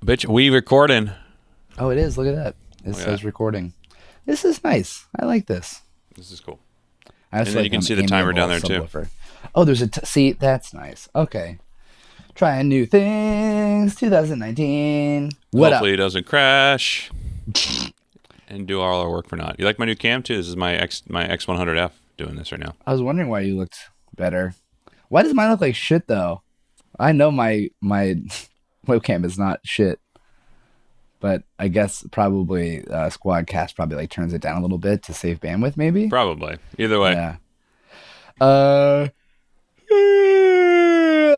Bitch, we recording. Oh, it is. Look at that. It says recording. This is nice. I like this. This is cool. And then you can see the timer down there too. Oh, there's see, that's nice. Okay. Trying new things, 2019. Hopefully it doesn't crash and do all our work for naught. You like my new cam too? This is my X100F doing this right now. I was wondering why you looked better. Why does mine look like shit though? I know my webcam is not shit, but I guess probably Squadcast probably like turns it down a little bit to save bandwidth, maybe. Probably. Either way. Yeah.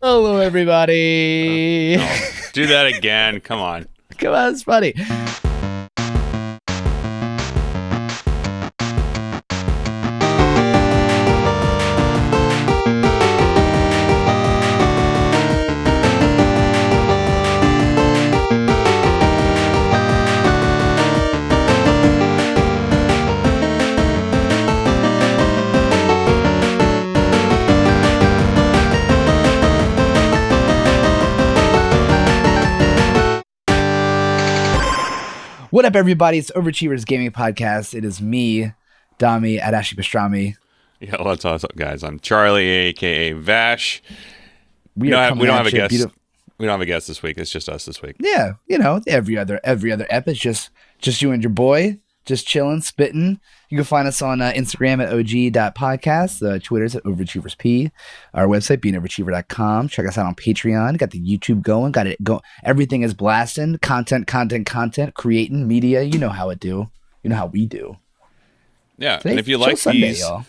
Hello, everybody. No. Do that again. Come on. Come on, it's funny. What up, everybody? It's Overachievers Gaming Podcast. It is me, Dami, at Ashley Pastrami. Yeah, what's up, guys? I'm Charlie, aka Vash. We don't have a guest. We don't have a guest this week. It's just us this week. Yeah, every other ep is just you and your boy, just chilling, spitting. You can find us on Instagram at og.podcast, Twitter's at overachieversp, our website beingoveraachiever.com. Check us out on Patreon. Got the YouTube going. Got it go. Everything is blasting. Content. Creating media. You know how it do. You know how we do. Yeah, Today, and if you like Sunday, these, y'all.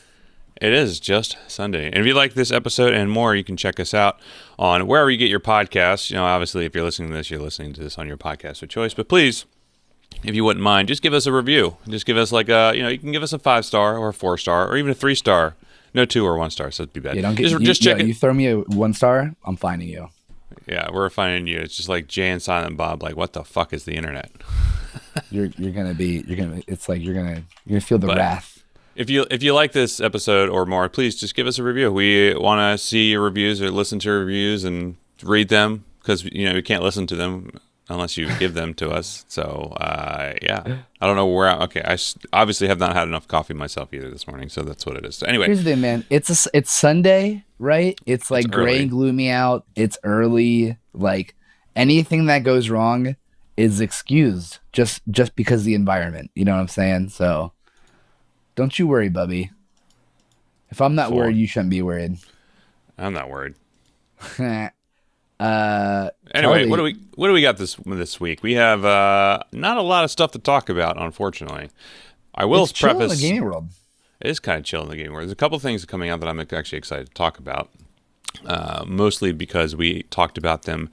It is just Sunday. And if you like this episode and more, you can check us out on wherever you get your podcasts. You know, obviously, if you're listening to this on your podcast of choice. But please, if you wouldn't mind, just give us a review. Just give us like you can give us a 5-star or a 4-star or even a 3-star. No 2 or 1 star, so it'd be bad. Yeah, don't get, just check it. You throw me a 1-star, I'm finding you. Yeah, we're finding you. It's just like Jay and Silent Bob. Like, what the fuck is the internet? You're gonna feel the wrath. If you like this episode or more, please just give us a review. We want to see your reviews or listen to your reviews and read them because we can't listen to them unless you give them to us. So yeah, I don't know where. I obviously have not had enough coffee myself either this morning, so that's what it is. So anyway, here's the thing, man. It's Sunday, right? It's like gray and gloomy out. It's early. Like anything that goes wrong is excused just because of the environment. You know what I'm saying? So. Don't you worry, Bubby. If I'm not worried, you shouldn't be worried. I'm not worried. Anyway, Charlie, what do we got this week? We have not a lot of stuff to talk about, unfortunately. I will it's chill preface in the gaming world. It is kind of chill in the gaming world. There's a couple things coming out that I'm actually excited to talk about. Mostly because we talked about them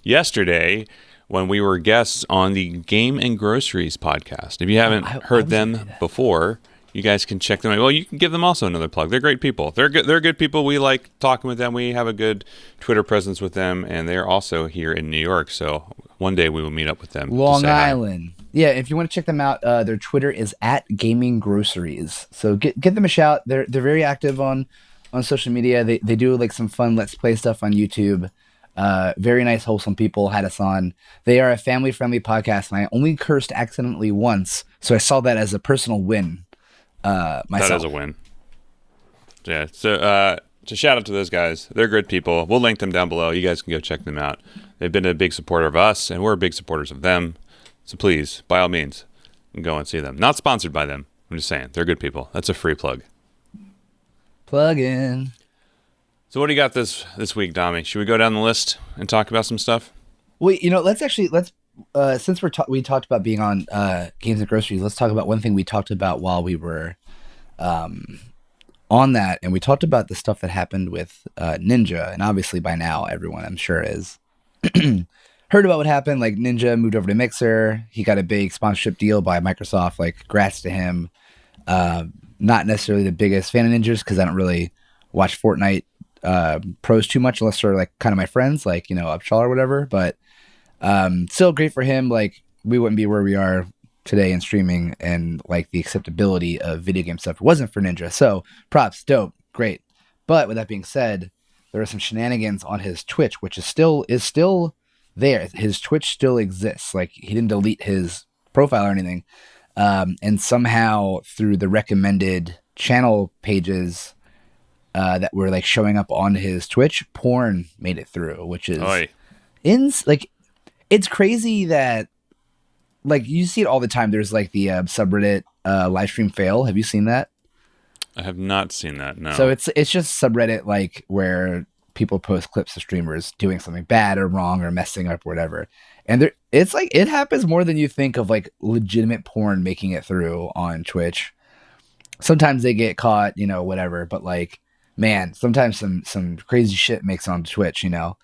yesterday when we were guests on the Game Groceries podcast. If you haven't heard them before, you guys can check them out. Well, you can give them also another plug. They're great people. They're good people. We like talking with them. We have a good Twitter presence with them, and they're also here in New York. So one day we will meet up with them. Long Island. Hi. Yeah, if you want to check them out, their Twitter is at Gaming Groceries. So get them a shout. They're very active on social media. They do like some fun Let's Play stuff on YouTube. Very nice, wholesome people had us on. They are a family-friendly podcast, and I only cursed accidentally once, so I saw that as a personal win. Myself. That is a win. Yeah. So to shout out to those guys, they're good people. We'll link them down below. You guys can go check them out. They've been a big supporter of us, and we're big supporters of them. So please, by all means, go and see them. Not sponsored by them. I'm just saying they're good people. That's a free plug. Plug in. So what do you got this week, Dami? Should we go down the list and talk about some stuff? Well, let's since we talked about being on Games and Groceries, let's talk about one thing we talked about while we were on that, and we talked about the stuff that happened with Ninja, and obviously by now everyone I'm sure is heard about what happened. Like Ninja moved over to Mixer, he got a big sponsorship deal by Microsoft. Like, congrats to him. Not necessarily the biggest fan of Ninjas because I don't really watch Fortnite pros too much unless they're like kind of my friends, like Upshaw or whatever, but still great for him. Like, we wouldn't be where we are today in streaming and like the acceptability of video game stuff wasn't for Ninja. So props, dope, great. But with that being said, there are some shenanigans on his Twitch, which is still there. His Twitch still exists. Like he didn't delete his profile or anything. And somehow through the recommended channel pages that were like showing up on his Twitch, porn made it through, which is Oi. like it's crazy that like you see it all the time. There's like the subreddit live stream fail. Have you seen that? I have not seen that. No. So it's just subreddit like where people post clips of streamers doing something bad or wrong or messing up or whatever. And it's like it happens more than you think of like legitimate porn making it through on Twitch. Sometimes they get caught, you know, whatever, but like man, sometimes some crazy shit makes it on Twitch, you know.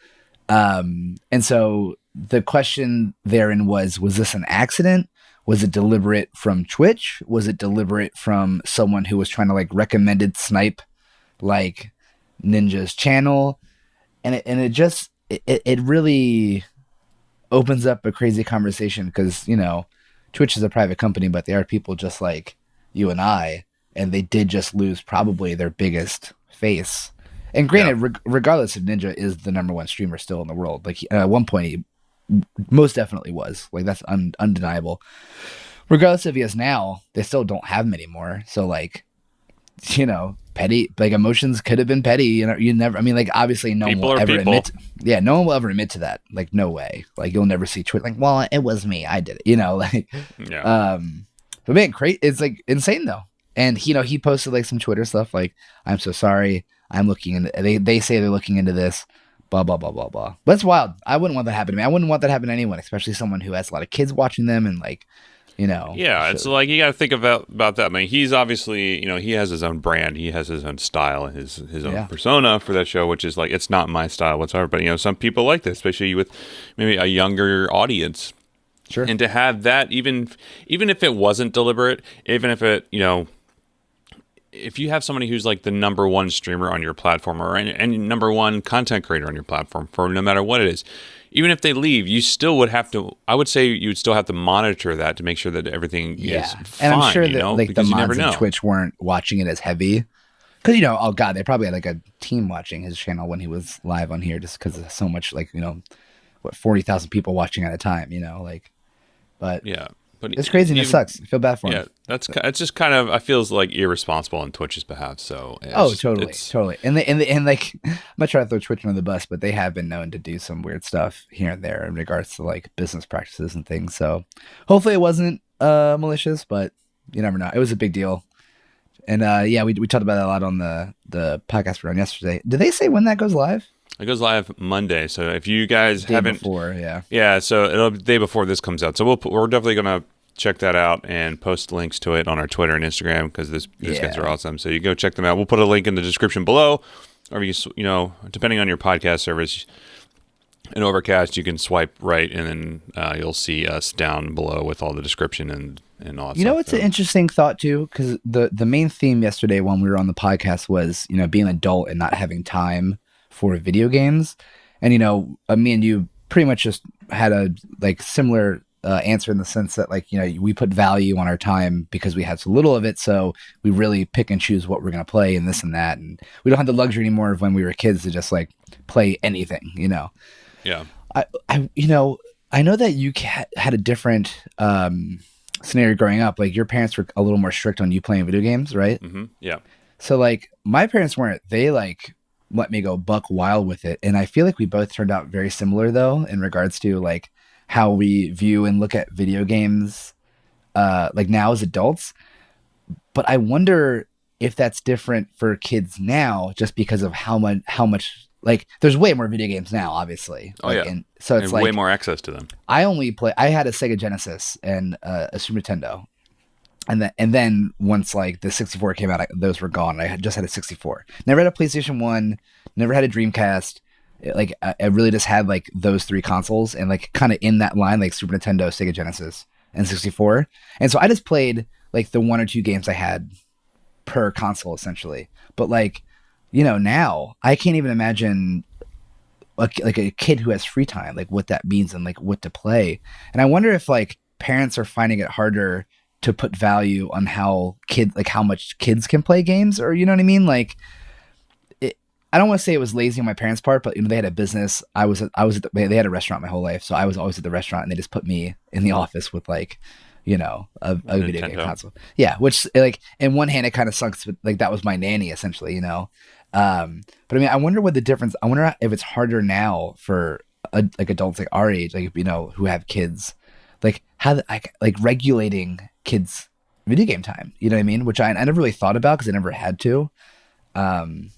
And so the question therein was this an accident? Was it deliberate from Twitch? Was it deliberate from someone who was trying to like recommended snipe like Ninja's channel? And it really opens up a crazy conversation because, you know, Twitch is a private company, but they are people just like you and I, and they did just lose probably their biggest face. And granted, regardless if Ninja is the number one streamer still in the world, like at one point he most definitely was, like that's undeniable. Regardless if he is now, they still don't have him anymore. So like, you know, petty like emotions could have been petty. You know, you never. I mean, like obviously no People one will are ever people. admit. Yeah, no one will ever admit to that. Like no way. Like you'll never see Twitch. Like, well, it was me. I did it. You know, like Yeah. But man, it's like insane though. And you know, he posted like some Twitter stuff like, "I'm so sorry. I'm looking into." They say they're looking into this. Blah blah blah blah blah. But it's wild. I wouldn't want that to happen to me. I wouldn't want that to happen to anyone, especially someone who has a lot of kids watching them and like, you know. Yeah, it's like you got to think about that. I mean, he's obviously, you know, he has his own brand, he has his own style, and his own persona for that show, which is like it's not my style whatsoever. But you know, some people like this, especially with maybe a younger audience. Sure. And to have that, even if it wasn't deliberate, even if it, you know, if you have somebody who's like the number one streamer on your platform or any number one content creator on your platform for no matter what it is, even if they leave, you still would have to. I would say you would still have to monitor that to make sure that everything is fine. And I'm sure that you know, like the because you never mods know. of Twitch weren't watching it as heavy. Because, you know, oh God, they probably had like a team watching his channel when he was live on here just because of so much, like, you know, 40,000 people watching at a time, you know, like, but Yeah, but it's crazy and it sucks. I feel bad for him. Yeah, it's just kind of I feels like irresponsible on Twitch's behalf. So Totally. And like, I'm not trying to throw Twitch under the bus, but they have been known to do some weird stuff here and there in regards to like business practices and things. So hopefully it wasn't malicious, but you never know. It was a big deal. And yeah, we talked about that a lot on the podcast we were on yesterday. Did they say when that goes live? It goes live Monday. So if you guys haven't, before, yeah, so it'll be the day before this comes out. So we're definitely gonna check that out and post links to it on our Twitter and Instagram because these guys are awesome. So you go check them out. We'll put a link in the description below, or you know, depending on your podcast service. In Overcast, you can swipe right, and then you'll see us down below with all the description and all that. You know, it's an interesting thought too, because the main theme yesterday when we were on the podcast was, you know, being an adult and not having time for video games. And you know, me and you pretty much just had a like similar answer in the sense that like, you know, we put value on our time because we had so little of it, so we really pick and choose what we're going to play and this and that, and we don't have the luxury anymore of when we were kids to just like play anything, you know. Yeah. You know, I know that you had a different scenario growing up. Like your parents were a little more strict on you playing video games, right? Mm-hmm. Yeah. So like my parents weren't. They like let me go buck wild with it, and I feel like we both turned out very similar though in regards to like how we view and look at video games, like now as adults. But I wonder if that's different for kids now, just because of how much. Like, there's way more video games now, obviously. Oh, like, yeah. And so it's and like way more access to them. I had a Sega Genesis and a Super Nintendo. And then once like the 64 came out, those were gone. I just had a 64. Never had a PlayStation 1, never had a Dreamcast. I really just had like those three consoles and like kind of in that line, like Super Nintendo, Sega Genesis, and 64. And so I just played like the one or two games I had per console essentially. But like, you know, now I can't even imagine like a kid who has free time, like what that means and like what to play. And I wonder if like parents are finding it harder to put value on how much kids can play games, or you know what I mean? Like, I don't want to say it was lazy on my parents' part, but they had a business. They had a restaurant my whole life, so I was always at the restaurant, and they just put me in the office with like, a video game Nintendo. console. Yeah, which like in one hand it kind of sucks, but like that was my nanny essentially. But I mean, I wonder what the difference. I wonder if it's harder now for like adults like our age, like who have kids, like like regulating kids' video game time. You know what I mean? Which I never really thought about because I never had to. Um,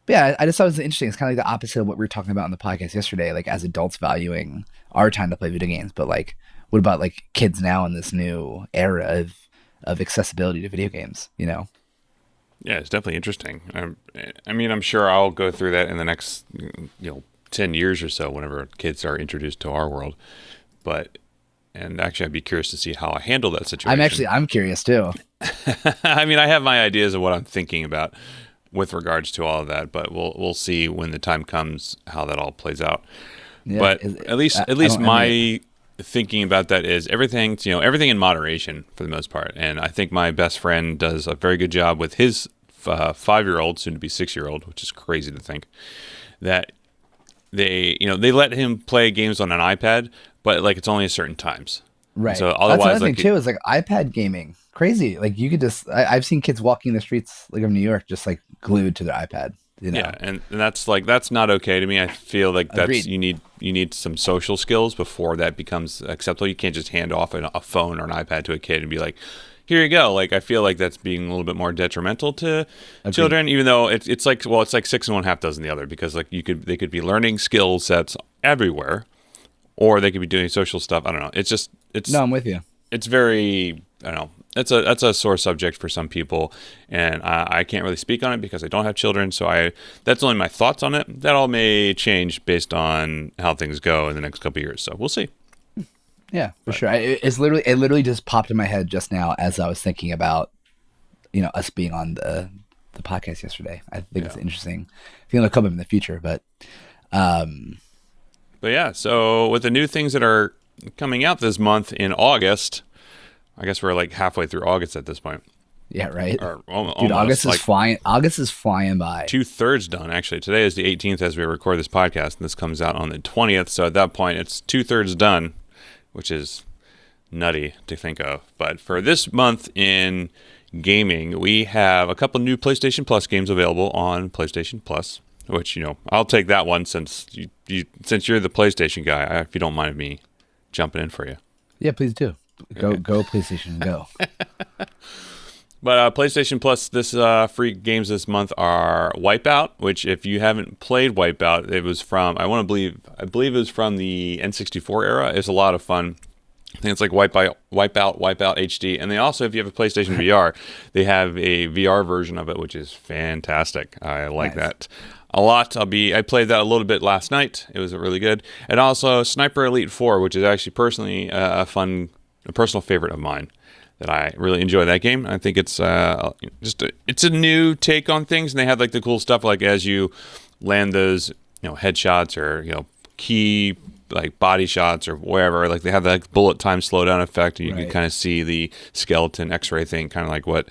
but yeah, I just thought it was interesting. It's kind of like the opposite of what we were talking about on the podcast yesterday. Like as adults valuing our time to play video games, but like what about like kids now in this new era of accessibility to video games? Yeah, it's definitely interesting. I mean, I'm sure I'll go through that in the next 10 years or so whenever kids are introduced to our world. But and actually, I'd be curious to see how I handle that situation. I'm curious too. I mean, I have my ideas of what I'm thinking about with regards to all of that, but we'll see when the time comes how that all plays out. Yeah, But at least my thinking about that is everything in moderation for the most part. And I think my best friend does a very good job with his 5-year-old, soon to be 6-year-old, which is crazy to think that they let him play games on an iPad, but like it's only at certain times. Right. So That's otherwise, another thing too. Is like iPad gaming, crazy. Like you could just, I've seen kids walking the streets like of New York, just like glued to their iPad. Yeah, and that's not okay to me. I feel like Agreed. you need some social skills before that becomes acceptable. You can't just hand off a phone or an iPad to a kid and be like, "Here you go." Like I feel like that's being a little bit more detrimental to children, even though it's like it's like six and one half dozen the other because like they could be learning skill sets everywhere, or they could be doing social stuff. I don't know. No, I'm with you. It's very, I don't know. That's a sore subject for some people, and I can't really speak on it because I don't have children. So that's only my thoughts on it. That all may change based on how things go in the next couple of years. So we'll see. Yeah, for sure. It literally just popped in my head just now as I was thinking about us being on the podcast yesterday. I think it's interesting. I think it'll come up in the future, but yeah. So with the new things that are coming out this month in August. I guess we're like halfway through August at this point. Yeah, right. Or Dude, August is flying. August is flying by. 2/3 done, actually. Today is the 18th as we record this podcast, and this comes out on the 20th. So at that point, it's 2/3 done, which is nutty to think of. But for this month in gaming, we have a couple new PlayStation Plus games available on PlayStation Plus. Which I'll take that one since you're the PlayStation guy. If you don't mind me jumping in for you. Yeah, please do. Go PlayStation, go. But PlayStation Plus, this free games this month are Wipeout, which if you haven't played Wipeout, it was from I believe it was from the N64 era. It's a lot of fun. I think it's like Wipeout HD, and they also, if you have a PlayStation VR, they have a VR version of it, which is fantastic. I like that a lot. I played that a little bit last night. It was really good, and also Sniper Elite 4, which is actually personally a personal favorite of mine. That I really enjoy that game. I think it's it's a new take on things, and they have like the cool stuff like as you land those headshots or key like body shots or wherever, like they have that like, bullet time slowdown effect, and you can kind of see the skeleton X-ray thing, kind of like what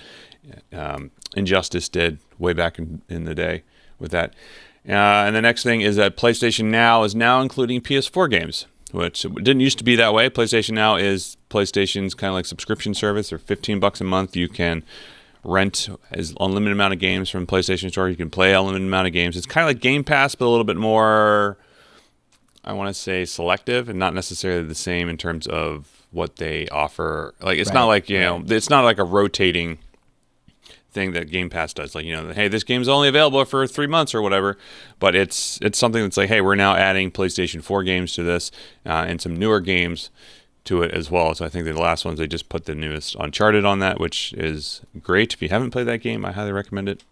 Injustice did way back in the day with that. And the next thing is that PlayStation Now is now including PS4 games, which didn't used to be that way. PlayStation Now is PlayStation's kind of like subscription service. They're $15 a month. You can rent as unlimited amount of games from PlayStation Store. You can play unlimited amount of games. It's kind of like Game Pass, but a little bit more, I want to say, selective and not necessarily the same in terms of what they offer. Like it's not like it's not like a rotating thing that Game Pass does, like hey, this game's only available for 3 months or whatever, but it's something that's like, hey, we're now adding PlayStation 4 games to this and some newer games to it as well. So I think the last ones, they just put the newest Uncharted on that, which is great. If you haven't played that game, I highly recommend it.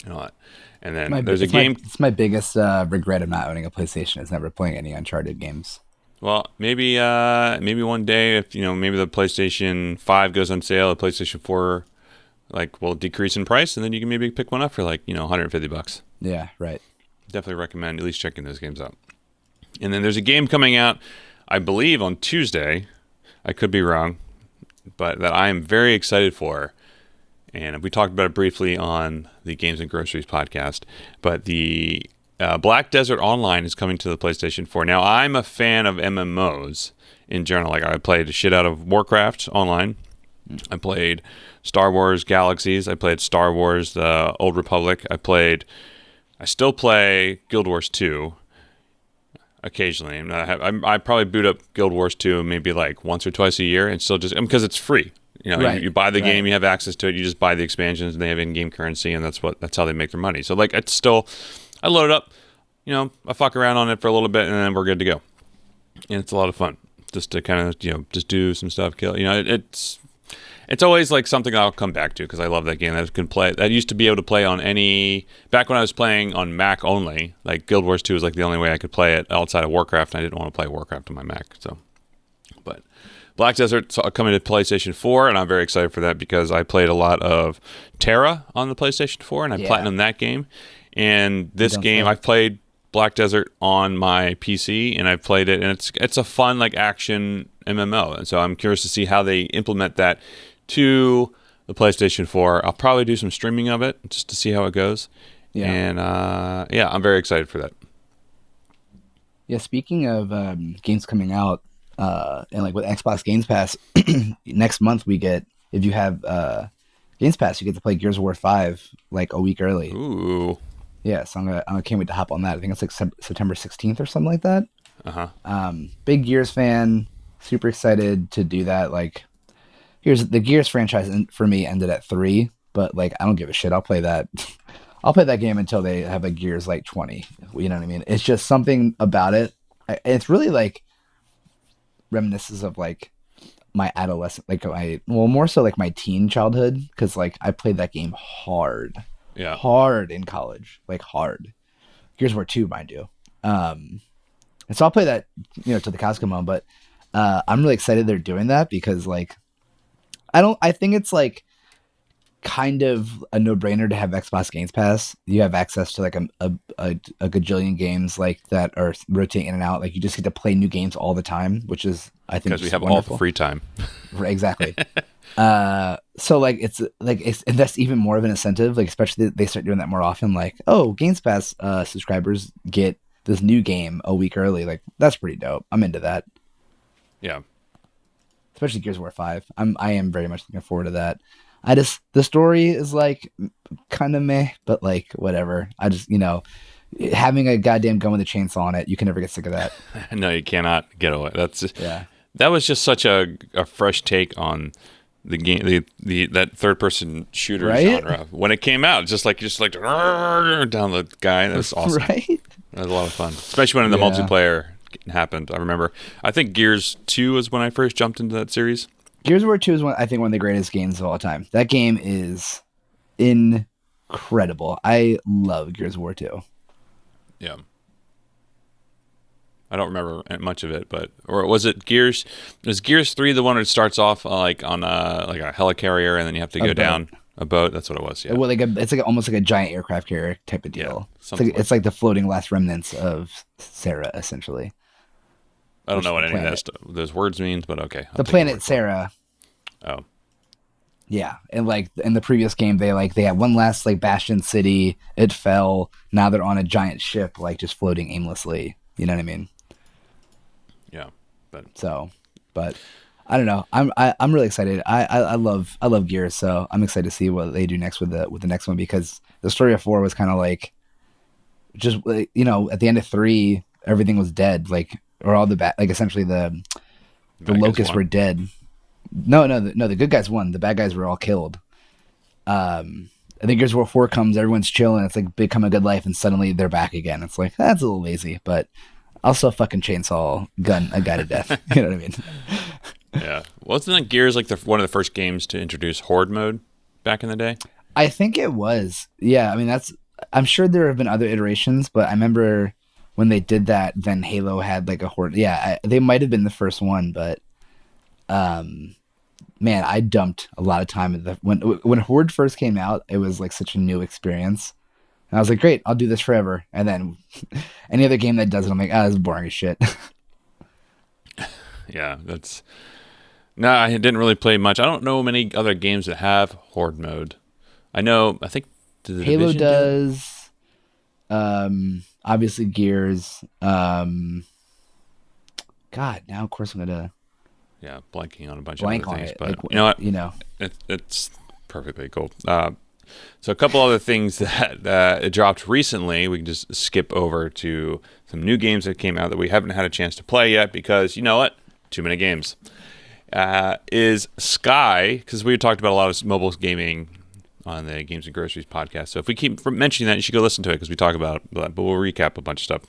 And then there's a game. It's my biggest regret of not owning a PlayStation is never playing any Uncharted games. Well, maybe one day if maybe the PlayStation 5 goes on sale, the PlayStation 4 will decrease in price, and then you can maybe pick one up for $150. Yeah, right. Definitely recommend at least checking those games out. And then there's a game coming out, I believe, on Tuesday. I could be wrong, but that I am very excited for. and we talked about it briefly on the Games and Groceries podcast. But the Black Desert Online is coming to the PlayStation 4. Now, I'm a fan of MMOs in general. Like, I played the shit out of Warcraft Online. I played Star Wars Galaxies. I played Star Wars The Old Republic. I still play Guild Wars 2 occasionally. I probably boot up Guild Wars 2 maybe like once or twice a year, and still just because it's free. Right. You buy the game, you have access to it. You just buy the expansions, and they have in-game currency, and that's how they make their money. So like, it's still, I load it up, I fuck around on it for a little bit, and then we're good to go. And it's a lot of fun just to kind of just do some stuff, kill. It's always like something I'll come back to because I love that game. That used to be able to play on back when I was playing on Mac only. Like Guild Wars 2 was like the only way I could play it outside of Warcraft, and I didn't want to play Warcraft on my Mac. So, but Black Desert's coming to PlayStation 4, and I'm very excited for that because I played a lot of Terra on the PlayStation 4, and I platinumed that game. And this game, I've played Black Desert on my PC, and I've played it, and it's a fun like action MMO. And so I'm curious to see how they implement that to the PlayStation 4. I'll probably do some streaming of it just to see how it goes. Yeah. And I'm very excited for that. Yeah, speaking of games coming out, and like with Xbox Games Pass, next month if you have Games Pass, you get to play Gears of War 5 like a week early. Ooh. Yeah, so I can't wait to hop on that. I think it's like September 16th or something like that. Big Gears fan, super excited to do that. Like, the Gears franchise for me ended at 3, but like I don't give a shit. I'll play that. I'll play that game until they have a Gears like 20. You know what I mean? It's just something about it. It's really like reminiscence of like my adolescent, more so like my teen childhood, because like I played that game hard in college, like hard. Gears of War 2, mind you. And so I'll play that till the cows come home. But I'm really excited they're doing that because like I think it's like kind of a no-brainer to have Xbox Games Pass. You have access to like a gajillion games like that are rotating in and out. Like you just get to play new games all the time, which is I think because we have wonderful. all the free time. Right, exactly. So like it's and that's even more of an incentive. Like especially they start doing that more often. Like Games Pass subscribers get this new game a week early. Like that's pretty dope. I'm into that. Yeah. Especially Gears of War 5. I am very much looking forward to that. The story is like kind of meh, but like whatever. I just, having a goddamn gun with a chainsaw on it, you can never get sick of that. No, you cannot get away. That was just such a fresh take on the game, that third person shooter genre when it came out. Just like down the guy. That's awesome. Right? That was a lot of fun, especially when the multiplayer happened. I remember. I think Gears 2 was when I first jumped into that series. Gears of War 2 is one of the greatest games of all time. That game is incredible. I love Gears of War 2. Yeah. I don't remember much of it, or was it Gears? Was Gears 3 the one that starts off like on a helicarrier and then you have to go down a boat? That's what it was. Yeah. Well, it's like almost like a giant aircraft carrier type of deal. Yeah, it's like the floating last remnants of Sarah, essentially. I don't know what any of those words means, but okay. The planet Sarah. Oh. Yeah, and like in the previous game, they had one last like bastion city. It fell. Now they're on a giant ship, like just floating aimlessly. You know what I mean? Yeah, but I don't know. I'm really excited. I love Gears, so I'm excited to see what they do next with the next one, because the story of 4 was kind of like just at the end of 3, everything was dead. Like, or all essentially the locusts were dead. No, the good guys won. The bad guys were all killed. I think Gears of War 4 comes, everyone's chilling. It's like become a good life, and suddenly they're back again. It's like, that's a little lazy, but I'll still fucking chainsaw gun a guy to death. You know what I mean? Yeah. Wasn't that Gears like one of the first games to introduce Horde mode back in the day? I think it was. Yeah, I mean, I'm sure there have been other iterations, but I remember when they did that, then Halo had like a Horde. Yeah, they might have been the first one, but man, I dumped a lot of time when Horde first came out. It was like such a new experience, and I was like, great, I'll do this forever. And then any other game that does it, I'm like, this is boring as shit. Yeah, no, I didn't really play much. I don't know many other games that have Horde mode. I know. I think the Halo Division did it? does. Obviously Gears. God, now of course I'm gonna Yeah, blanking on a bunch of other blank on things, it. but Like, you know what? you know, It's perfectly cool. So a couple other things that dropped recently. We can just skip over to some new games that came out that we haven't had a chance to play yet because you know what? Too many games. Is Sky, because we talked about a lot of mobile gaming on the Games and Groceries podcast. So if we keep mentioning that, you should go listen to it because we talk about it, but we'll recap a bunch of stuff.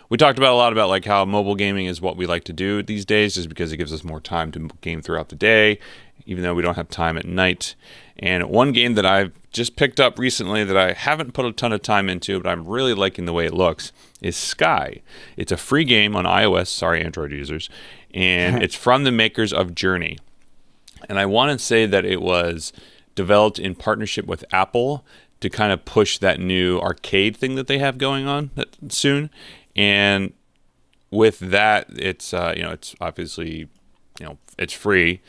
We talked about a lot about like how mobile gaming is what we like to do these days just because it gives us more time to game throughout the day, even though we don't have time at night. And one game that I've just picked up recently that I haven't put a ton of time into, but I'm really liking the way it looks, is Sky. It's a free game on iOS, sorry Android users, and it's from the makers of Journey. And I want to say that it was developed in partnership with Apple to kind of push that new arcade thing that they have going on soon. And with that, it's it's obviously it's free,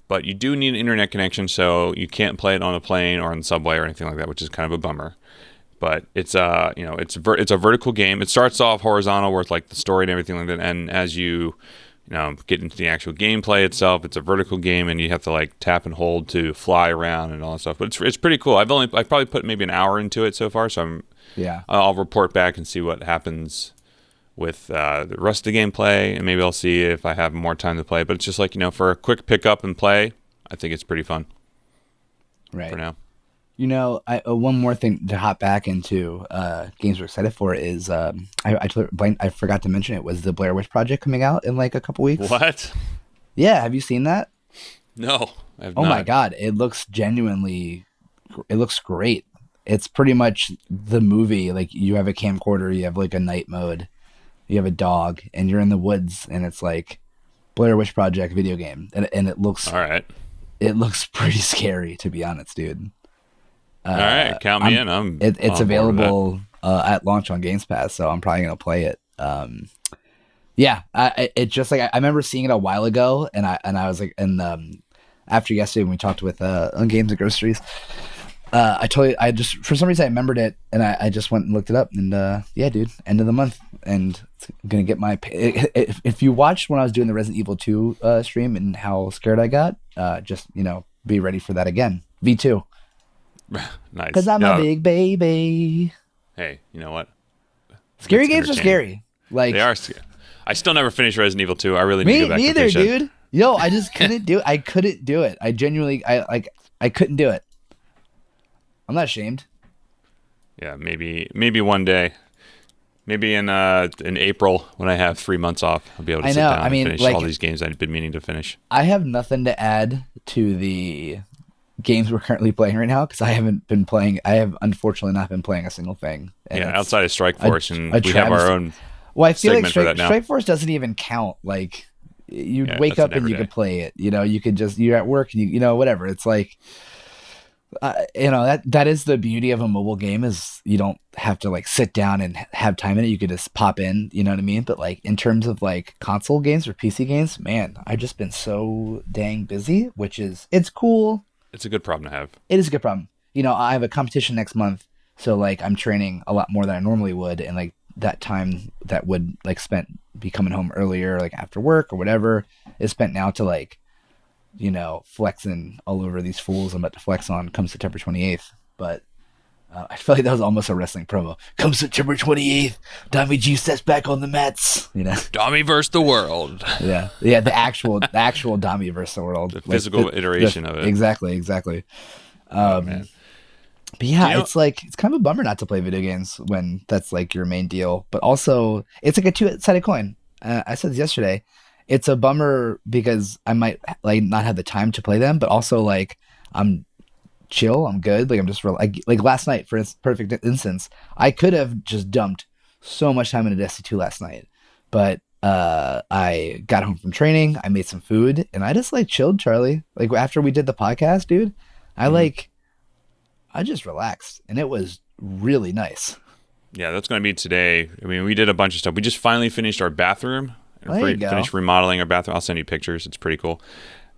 but you do need an internet connection, so you can't play it on a plane or on the subway or anything like that, which is kind of a bummer. But it's it's a vertical game. It starts off horizontal with like the story and everything like that, and as you get into the actual gameplay itself, it's a vertical game, and you have to like tap and hold to fly around and all that stuff. But it's pretty cool. I've probably put maybe an hour into it so far, so I'll report back and see what happens with the rest of the gameplay, and maybe I'll see if I have more time to play. But it's just like for a quick pick up and play, I think it's pretty fun. right. For now. One more thing to hop back into games we're excited for is I forgot to mention it was the Blair Witch Project coming out in like a couple weeks. What? Yeah, have you seen that? No, I have Oh not. my God, it looks great. It's pretty much the movie. Like you have a camcorder, you have like a night mode, you have a dog, and you're in the woods, and it's like Blair Witch Project video game, and it looks All right. pretty scary to be honest, dude. All right, count me in. It's on board with that. available at launch on Games Pass, so I'm probably gonna play it. Yeah, it just like I remember seeing it a while ago, and I was like, after yesterday when we talked with on Games and Groceries, I just for some reason I remembered it, and I just went and looked it up, and yeah, dude, end of the month, and I'm gonna get my. If you watched when I was doing the Resident Evil 2 stream and how scared I got, just be ready for that again. V2. Nice. Because I'm a big baby. Hey, you know what? Scary It's games are scary. Like They are scary. I still never finished Resident Evil 2. I really need to me go back neither, and finish it. dude. Yo, I just couldn't do it. I couldn't do it. I genuinely, I couldn't do it. I'm not ashamed. Yeah, maybe one day. Maybe in April when I have 3 months off, I'll be able to sit down and finish all these games I've been meaning to finish. I have nothing to add to the games we're currently playing right now because I haven't been playing. I have unfortunately not been playing a single thing. Yeah, outside of Strike Force, and we have our own. Well, I feel like segment Strike Force doesn't even count. Like you Yeah, wake that's up an and you everyday. could play it. You could just you're at work and whatever. It's like that is the beauty of a mobile game is you don't have to like sit down and have time in it. You could just pop in. You know what I mean? But like in terms of like console games or PC games, man, I've just been so dang busy. Which is it's cool. It's a good problem to have. It is a good problem. I have a competition next month, so like I'm training a lot more than I normally would, and like that time that would like spent be coming home earlier, like after work or whatever, is spent now to like, flexing all over these fools I'm about to flex on come September 28th. But I feel like that was almost a wrestling promo. Come September 28th, Tommy G steps back on the mats. Dommy versus the world. Yeah, the actual Tommy versus the world, The physical iteration of it. Exactly. Oh, man. But yeah, it's like it's kind of a bummer not to play video games when that's like your main deal. But also, it's like a two-sided coin. I said this yesterday. It's a bummer because I might like not have the time to play them, but also like I'm chill, I'm good. Like I'm just like last night, for perfect instance, I could have just dumped so much time into Destiny 2 last night, but I got home from training, I made some food, and I just like chilled, Charlie. Like after we did the podcast, dude, I just relaxed, and it was really nice. Yeah, that's going to be today. I mean, we did a bunch of stuff. We just finally finished our bathroom. There you go. Finished remodeling our bathroom. I'll send you pictures. It's pretty cool.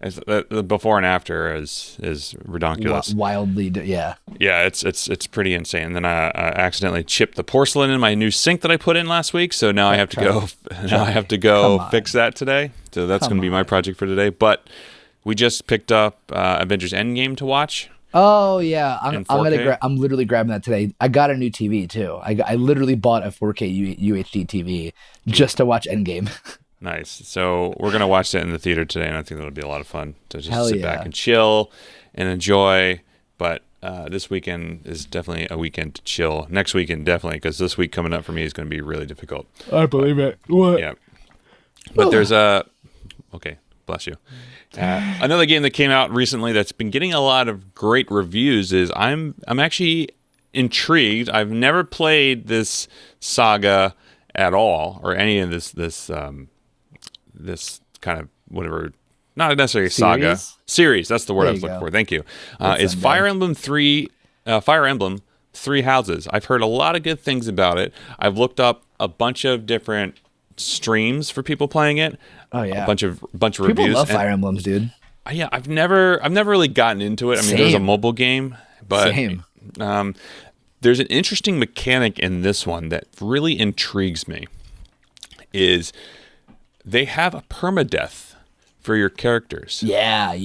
The before and after is ridiculous. Yeah. Yeah, it's pretty insane. And then I accidentally chipped the porcelain in my new sink that I put in last week, so now I have to go. Now I have to go fix that today. So that's going to be my project for today. But we just picked up Avengers Endgame to watch. Oh yeah, I'm literally grabbing that today. I got a new TV too. I literally bought a 4K UHD TV just to watch Endgame. Nice. So we're gonna watch that in the theater today, and I think that'll be a lot of fun to just sit back and chill and enjoy. But this weekend is definitely a weekend to chill. Next weekend definitely, because this week coming up for me is going to be really difficult. I believe it. What? Yeah. But there's okay. Bless you. Another game that came out recently that's been getting a lot of great reviews is I'm actually intrigued. I've never played this saga at all, or any of this kind of whatever, not necessarily saga series. That's the word I was looking for. Thank you. Is Fire Emblem Three Houses. I've heard a lot of good things about it. I've looked up a bunch of different streams for people playing it. Oh yeah, a bunch of people reviews. People love Fire Emblems, dude. Yeah, I've never really gotten into it. I mean, there's a mobile game, but there's an interesting mechanic in this one that really intrigues me. Is they have a permadeath for your characters. Yeah.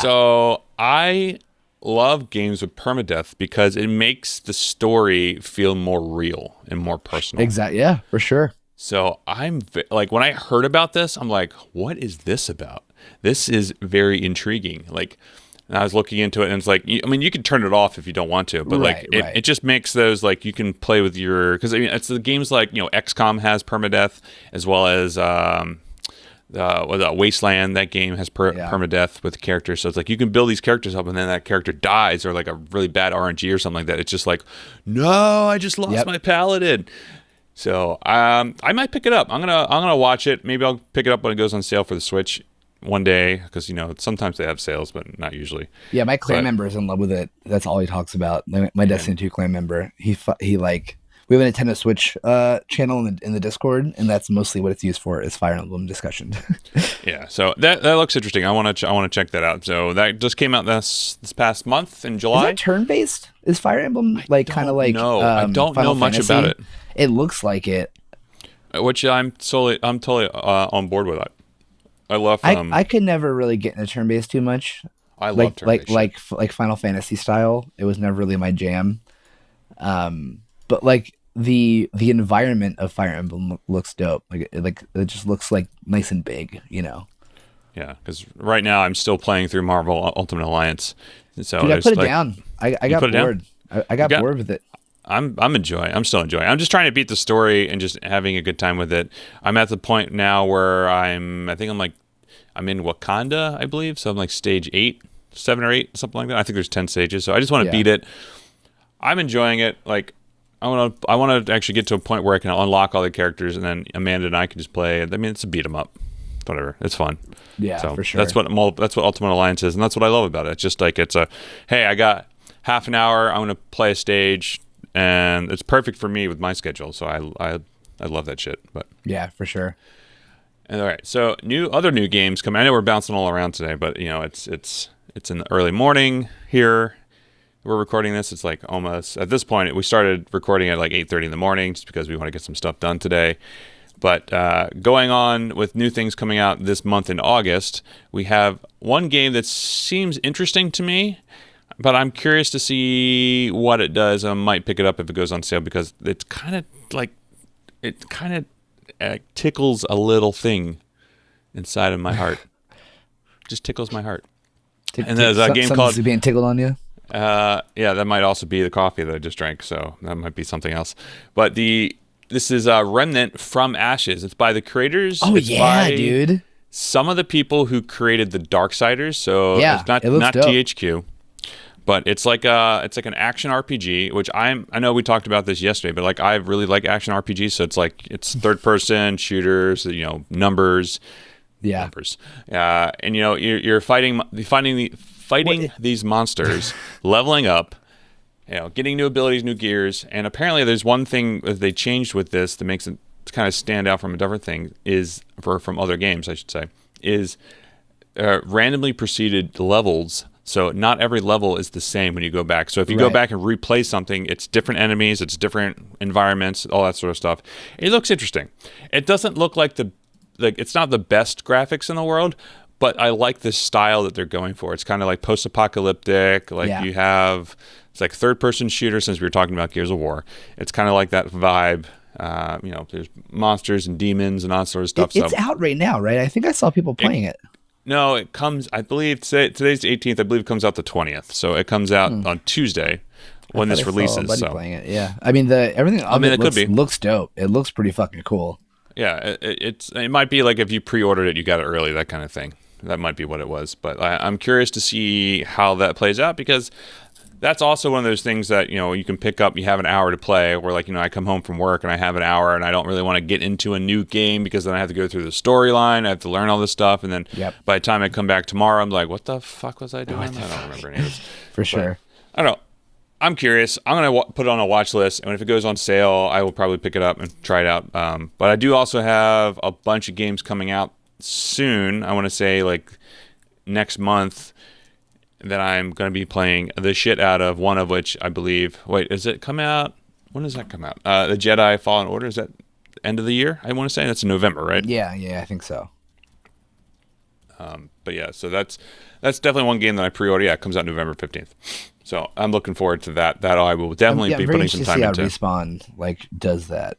So I love games with permadeath because it makes the story feel more real and more personal. Exactly. Yeah, for sure. So I'm like, when I heard about this, I'm like, what is this about? This is very intriguing. Like, and I was looking into it, and it's like, I mean, you can turn it off if you don't want to, but it just makes those, like, you can play with your, because I mean, it's the games like, XCOM has permadeath, as well as Wasteland. That game has permadeath with the characters, so it's like you can build these characters up, and then that character dies, or like a really bad RNG or something like that. It's just like, no, I just lost my paladin. So I might pick it up. I'm gonna watch it. Maybe I'll pick it up when it goes on sale for the Switch one day, because sometimes they have sales, but not usually. Yeah, my clan member is in love with it. That's all he talks about. My Destiny 2 clan member. He like, we have a Nintendo Switch channel in the Discord, and that's mostly what it's used for, is Fire Emblem discussion. Yeah, so that looks interesting. I want to check that out. So that just came out this past month in July. Is that turn based? Is Fire Emblem kind of like? No, I don't Final know much Fantasy? about it. It looks like it. Which I'm totally on board with that. I love. I could never really get into turn based too much. I love turn-based like Final Fantasy style. It was never really my jam. But like the environment of Fire Emblem looks dope. Like it just looks like nice and big, Yeah, because right now I'm still playing through Marvel Ultimate Alliance. So dude, I put it down. I got bored. I got bored with it. I'm still enjoying. I'm just trying to beat the story and just having a good time with it. I'm at the point now where I'm in Wakanda, I believe. So I'm like stage 7 or 8, something like that. I think there's 10 stages. So I just want to beat it. I'm enjoying it. Like, I want to actually get to a point where I can unlock all the characters, and then Amanda and I can just play. I mean, it's a beat 'em up. Whatever. It's fun. Yeah, so for sure. That's what Ultimate Alliance is, and that's what I love about it. It's just like, hey, I got half an hour. I'm going to play a stage, and it's perfect for me with my schedule. So I love that shit. But yeah, for sure. And all right, so other new games come. I know we're bouncing all around today, but it's in the early morning here. We're recording this. It's like almost at this point. We started recording at like 8:30 in the morning, just because we want to get some stuff done today. But going on with new things coming out this month in August, we have one game that seems interesting to me, but I'm curious to see what it does. I might pick it up if it goes on sale, because it's kind of tickles a little thing inside of my heart. Just tickles my heart. And there's a game called being tickled on you. Yeah, that might also be the coffee that I just drank, so that might be something else. But this is Remnant from Ashes. It's by the creators. Oh, it's yeah, dude. Some of the people who created the Darksiders. So it's not dope. THQ, but it's like an action RPG, which I know we talked about this yesterday, but like, I really like action RPGs. So it's third person shooters, numbers. Yeah. Numbers. And you're fighting these monsters, leveling up, getting new abilities, new gears. And apparently there's one thing that they changed with this that makes it kind of stand out from a different thing, from other games, I should say, is randomly preceded levels. So not every level is the same when you go back. So if you go Right. back and replay something, it's different enemies, it's different environments, all that sort of stuff. It looks interesting. It doesn't look like it's not the best graphics in the world, but I like the style that they're going for. It's kind of like post-apocalyptic. Like Yeah. it's like third-person shooter. Since we were talking about Gears of War, it's kind of like that vibe. There's monsters and demons and all that sort of stuff. It's out right now, right? I think I saw people playing it. No, it comes. I believe today's the 18th. I believe it comes out the 20th. So it comes out on Tuesday when I this thought I saw a releases. buddy So playing it. Yeah. I mean, everything of mean, it it could be. looks dope. It looks pretty fucking cool. yeah, it might be like if you pre-ordered it, you got it early, that kind of thing. That might be what it was. But I'm curious to see how that plays out, because that's also one of those things that you can pick up. You have an hour to play, where I come home from work and I have an hour, and I don't really want to get into a new game because then I have to go through the storyline. I have to learn all this stuff, and then Yep. by the time I come back tomorrow, I'm like, what the fuck was I doing? I don't remember any of this. For sure. I don't know. I'm curious. I'm gonna put it on a watch list, and if it goes on sale, I will probably pick it up and try it out. But I do also have a bunch of games coming out soon. I want to say like next month, that I'm going to be playing the shit out of, one of which I believe... Wait, does it come out? When does that come out? The Jedi Fallen Order, is that end of the year, I want to say? That's in November, right? Yeah, I think so. But yeah, so that's definitely one game that I pre-order. Yeah, it comes out November 15th. So I'm looking forward to that. That I will definitely I'm be very putting some interested time to see into. how Respawn does that.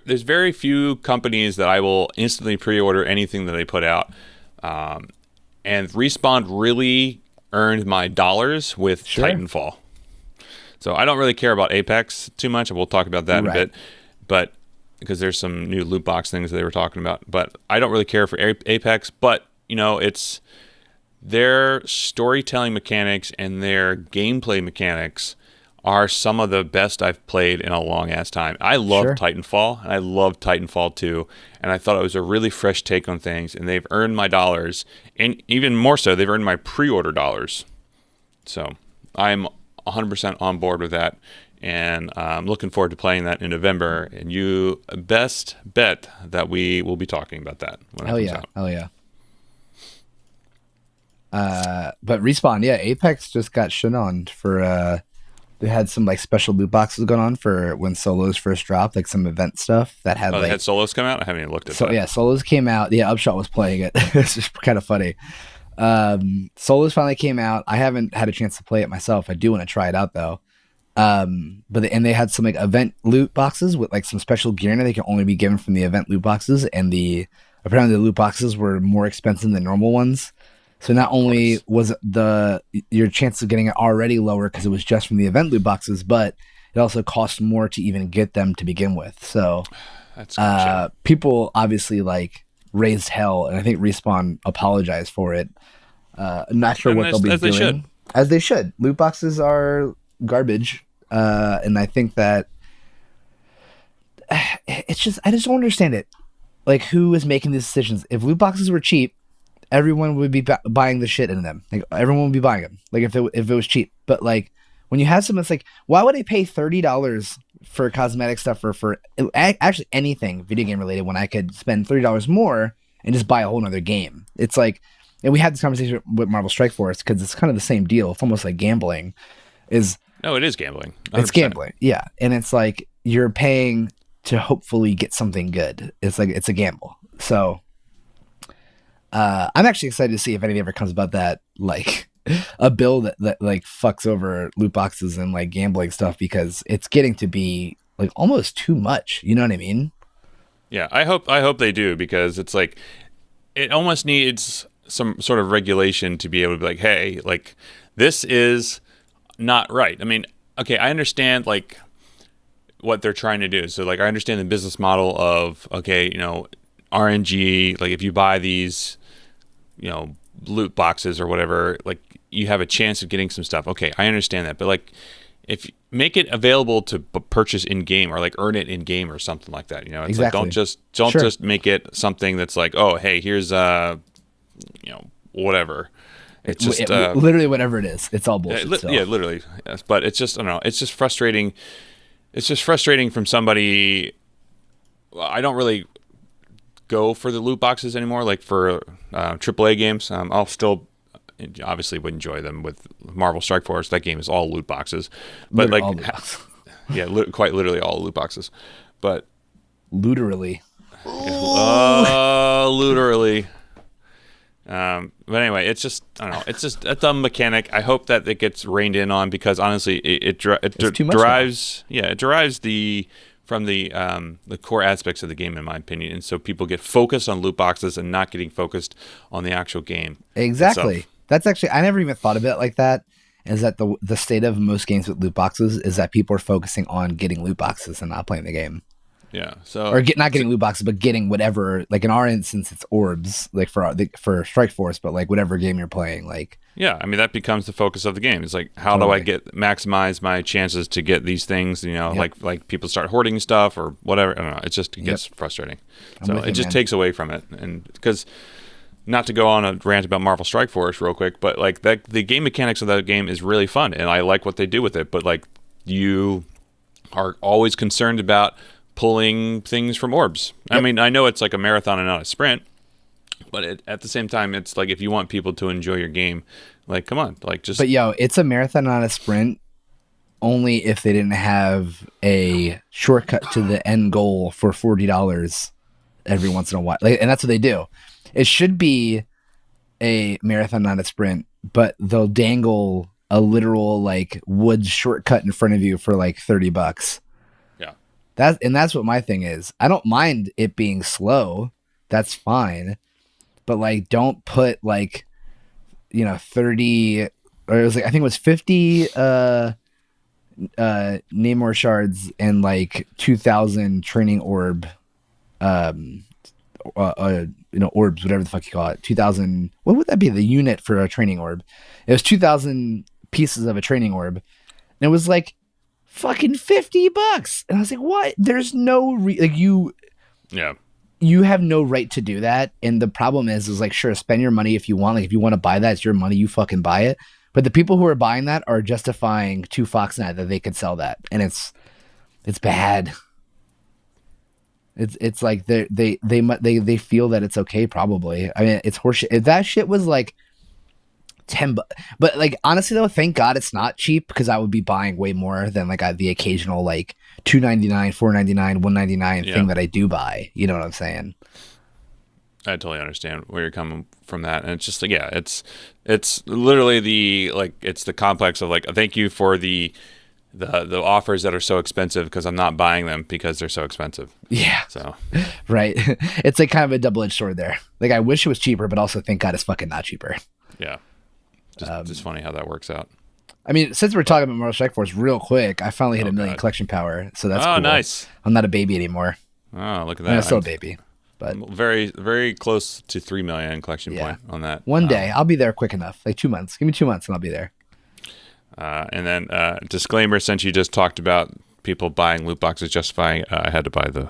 There's very few companies that I will instantly pre-order anything that they put out. And Respawn really earned my dollars with Sure. Titanfall. So I don't really care about Apex too much, and we'll talk about that in a Right. bit. But because there's some new loot box things that they were talking about. But I don't really care for Apex. But, it's their storytelling mechanics and their gameplay mechanics are some of the best I've played in a long ass time. I love Sure. Titanfall, and I love Titanfall 2, and I thought it was a really fresh take on things, and they've earned my dollars, and even more so, they've earned my pre-order dollars. So I'm 100% on board with that, and I'm looking forward to playing that in November, and you best bet that we will be talking about that when it Hell comes yeah. out. Hell yeah. But Respawn, yeah, Apex just got shit on for they had some like special loot boxes going on for when solos first dropped, like some event stuff that had Oh, they like had solos come out? I haven't even looked at so that. yeah, solos came out. Yeah, Upshot was playing it. It's just kind of funny. Solos finally came out. I haven't had a chance to play it myself. I do want to try it out though. They had some like event loot boxes with like some special gear in it. They can only be given from the event loot boxes, and apparently the loot boxes were more expensive than normal ones. So not only was your chance of getting it already lower because it was just from the event loot boxes, but it also cost more to even get them to begin with. So That's gotcha. people obviously like raised hell, and I think Respawn apologized for it. I'm not sure And what they'll be as they doing. should. As they should. Loot boxes are garbage, and I think that I just don't understand it. Like, who is making these decisions? If loot boxes were cheap, everyone would be buying the shit in them. Like, everyone would be buying them. Like, if it was cheap. But like, when you have something that's like, why would I pay $30 for cosmetic stuff for actually anything video game related when I could spend $30 more and just buy a whole nother game? It's like, and we had this conversation with Marvel Strike Force because it's kind of the same deal. It's almost like gambling. No, it is gambling. It's 100%. gambling, yeah. And it's like you're paying to hopefully get something good. It's like it's a gamble. So I'm actually excited to see if anything ever comes about that, like a bill that like fucks over loot boxes and like gambling stuff, because it's getting to be like almost too much. You know what I mean? Yeah, I hope they do, because it's like it almost needs some sort of regulation to be able to be like, hey, like this is not right. I mean, okay, I understand like what they're trying to do. So like I understand the business model of, okay, RNG, like if you buy these, loot boxes or whatever, like you have a chance of getting some stuff. Okay, I understand that. But like if you make it available to purchase in game, or like earn it in game or something like that, it's Exactly. like don't Sure. just make it something that's like, oh, hey, here's whatever. It's just Literally whatever it is. It's all bullshit. yeah, literally. Yes. But it's just, I don't know. It's just frustrating. It's just frustrating from somebody. I don't really go for the loot boxes anymore. Like for AAA games, I'll still obviously would enjoy them. With Marvel Strike Force, that game is all loot boxes, but Literally like all loot boxes. yeah, quite literally all loot boxes. But Literally. literally. But anyway, it's just I don't know. It's just a dumb mechanic. I hope that it gets reined in on, because honestly, it derives it derives from the core aspects of the game, in my opinion. And so people get focused on loot boxes and not getting focused on the actual game. Exactly. itself. That's actually, I never even thought of it like that. Is that the state of most games with loot boxes is that people are focusing on getting loot boxes and not playing the game. Yeah. So Or not getting loot boxes, but getting whatever. Like in our instance, it's orbs, like for Strike Force, but like whatever game you're playing, like. yeah, I mean that becomes the focus of the game. It's like, how do I maximize my chances to get these things? You know, like people start hoarding stuff or whatever. I don't know. It just gets frustrating. So it just takes away from it, and because. Not to go on a rant about Marvel Strike Force real quick, but like the game mechanics of that game is really fun, and I like what they do with it. But like, you are always concerned about pulling things from orbs. Yep. I mean, I know it's like a marathon and not a sprint, but at the same time, it's like if you want people to enjoy your game, like come on, like just. But it's a marathon, not a sprint. Only if they didn't have a shortcut to the end goal for $40 every once in a while, and that's what they do. It should be a marathon, not a sprint, but they'll dangle a literal like woods shortcut in front of you for like $30. Yeah. That's what my thing is. I don't mind it being slow. That's fine. But like, don't put like, 30, or it was like, I think it was 50 Namor shards and like 2,000 training orb orbs, whatever the fuck you call it. 2,000. What would that be? The unit for a training orb. It was 2,000 pieces of a training orb, and it was like fucking $50. And I was like, what? There's no you have no right to do that. And the problem is like, sure, spend your money if you want. Like, if you want to buy that, it's your money. You fucking buy it. But the people who are buying that are justifying to Foxnet that they could sell that, and it's bad. It's like they feel that it's okay. Probably. I mean, it's horseshit. If that shit was like $10, but like honestly though, thank God it's not cheap, because I would be buying way more than like the occasional like $2.99, $4.99, $1.99 thing that I do buy. You know what I'm saying? I totally understand where you're coming from that, and it's just like it's literally it's the complex of like, thank you for the offers that are so expensive, because I'm not buying them because they're so expensive. Yeah. So. Right. It's like kind of a double-edged sword there. Like, I wish it was cheaper, but also thank God it's fucking not cheaper. Yeah. Just funny how that works out. I mean, since we're talking about Marvel Strike Force real quick, I finally hit 1 million collection power, so that's cool. Nice. I'm not a baby anymore. Oh, look at that. I'm still a baby, but very, very close to 3 million collection point on that. One day I'll be there quick enough. Like 2 months. Give me 2 months and I'll be there. And then disclaimer, since you just talked about people buying loot boxes justifying, I had to buy the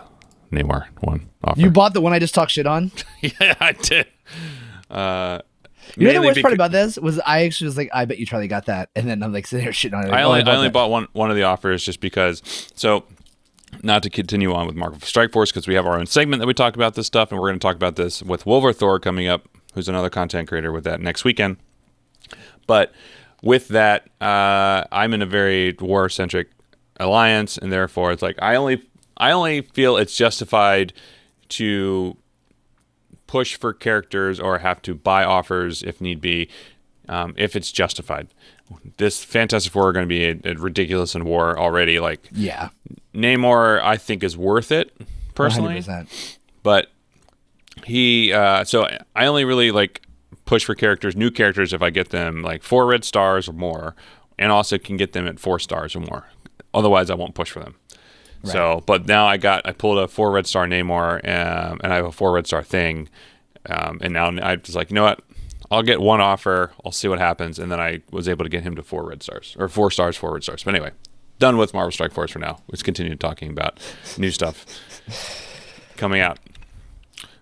Namor one offer. You bought the one I just talked shit on? Yeah, I did. You know the worst part about this was I actually was like, I bet you Charlie got that, and then I'm like sitting here shitting on it. Like, I only bought one of the offers just because. So, not to continue on with Marvel Strike Force, because we have our own segment that we talk about this stuff, and we're going to talk about this with Wolver Thor coming up, who's another content creator with that next weekend. But with that, I'm in a very war-centric alliance, and therefore it's like I only feel it's justified to push for characters or have to buy offers if need be, if it's justified. This Fantastic Four are going to be a ridiculous in war already. Like, yeah, Namor I think is worth it personally, 100%. But he so I only really like push for new characters if I get them like 4 red stars or more, and also can get them at 4 stars or more. Otherwise, I won't push for them. Right. So, but now I pulled a 4 red star Namor, and I have a 4 red star thing, and now I was like, you know what? I'll get one offer. I'll see what happens, and then I was able to get him to 4 red stars, or 4 stars, 4 red stars. But anyway, done with Marvel Strike Force for now. Let's continue talking about new stuff coming out.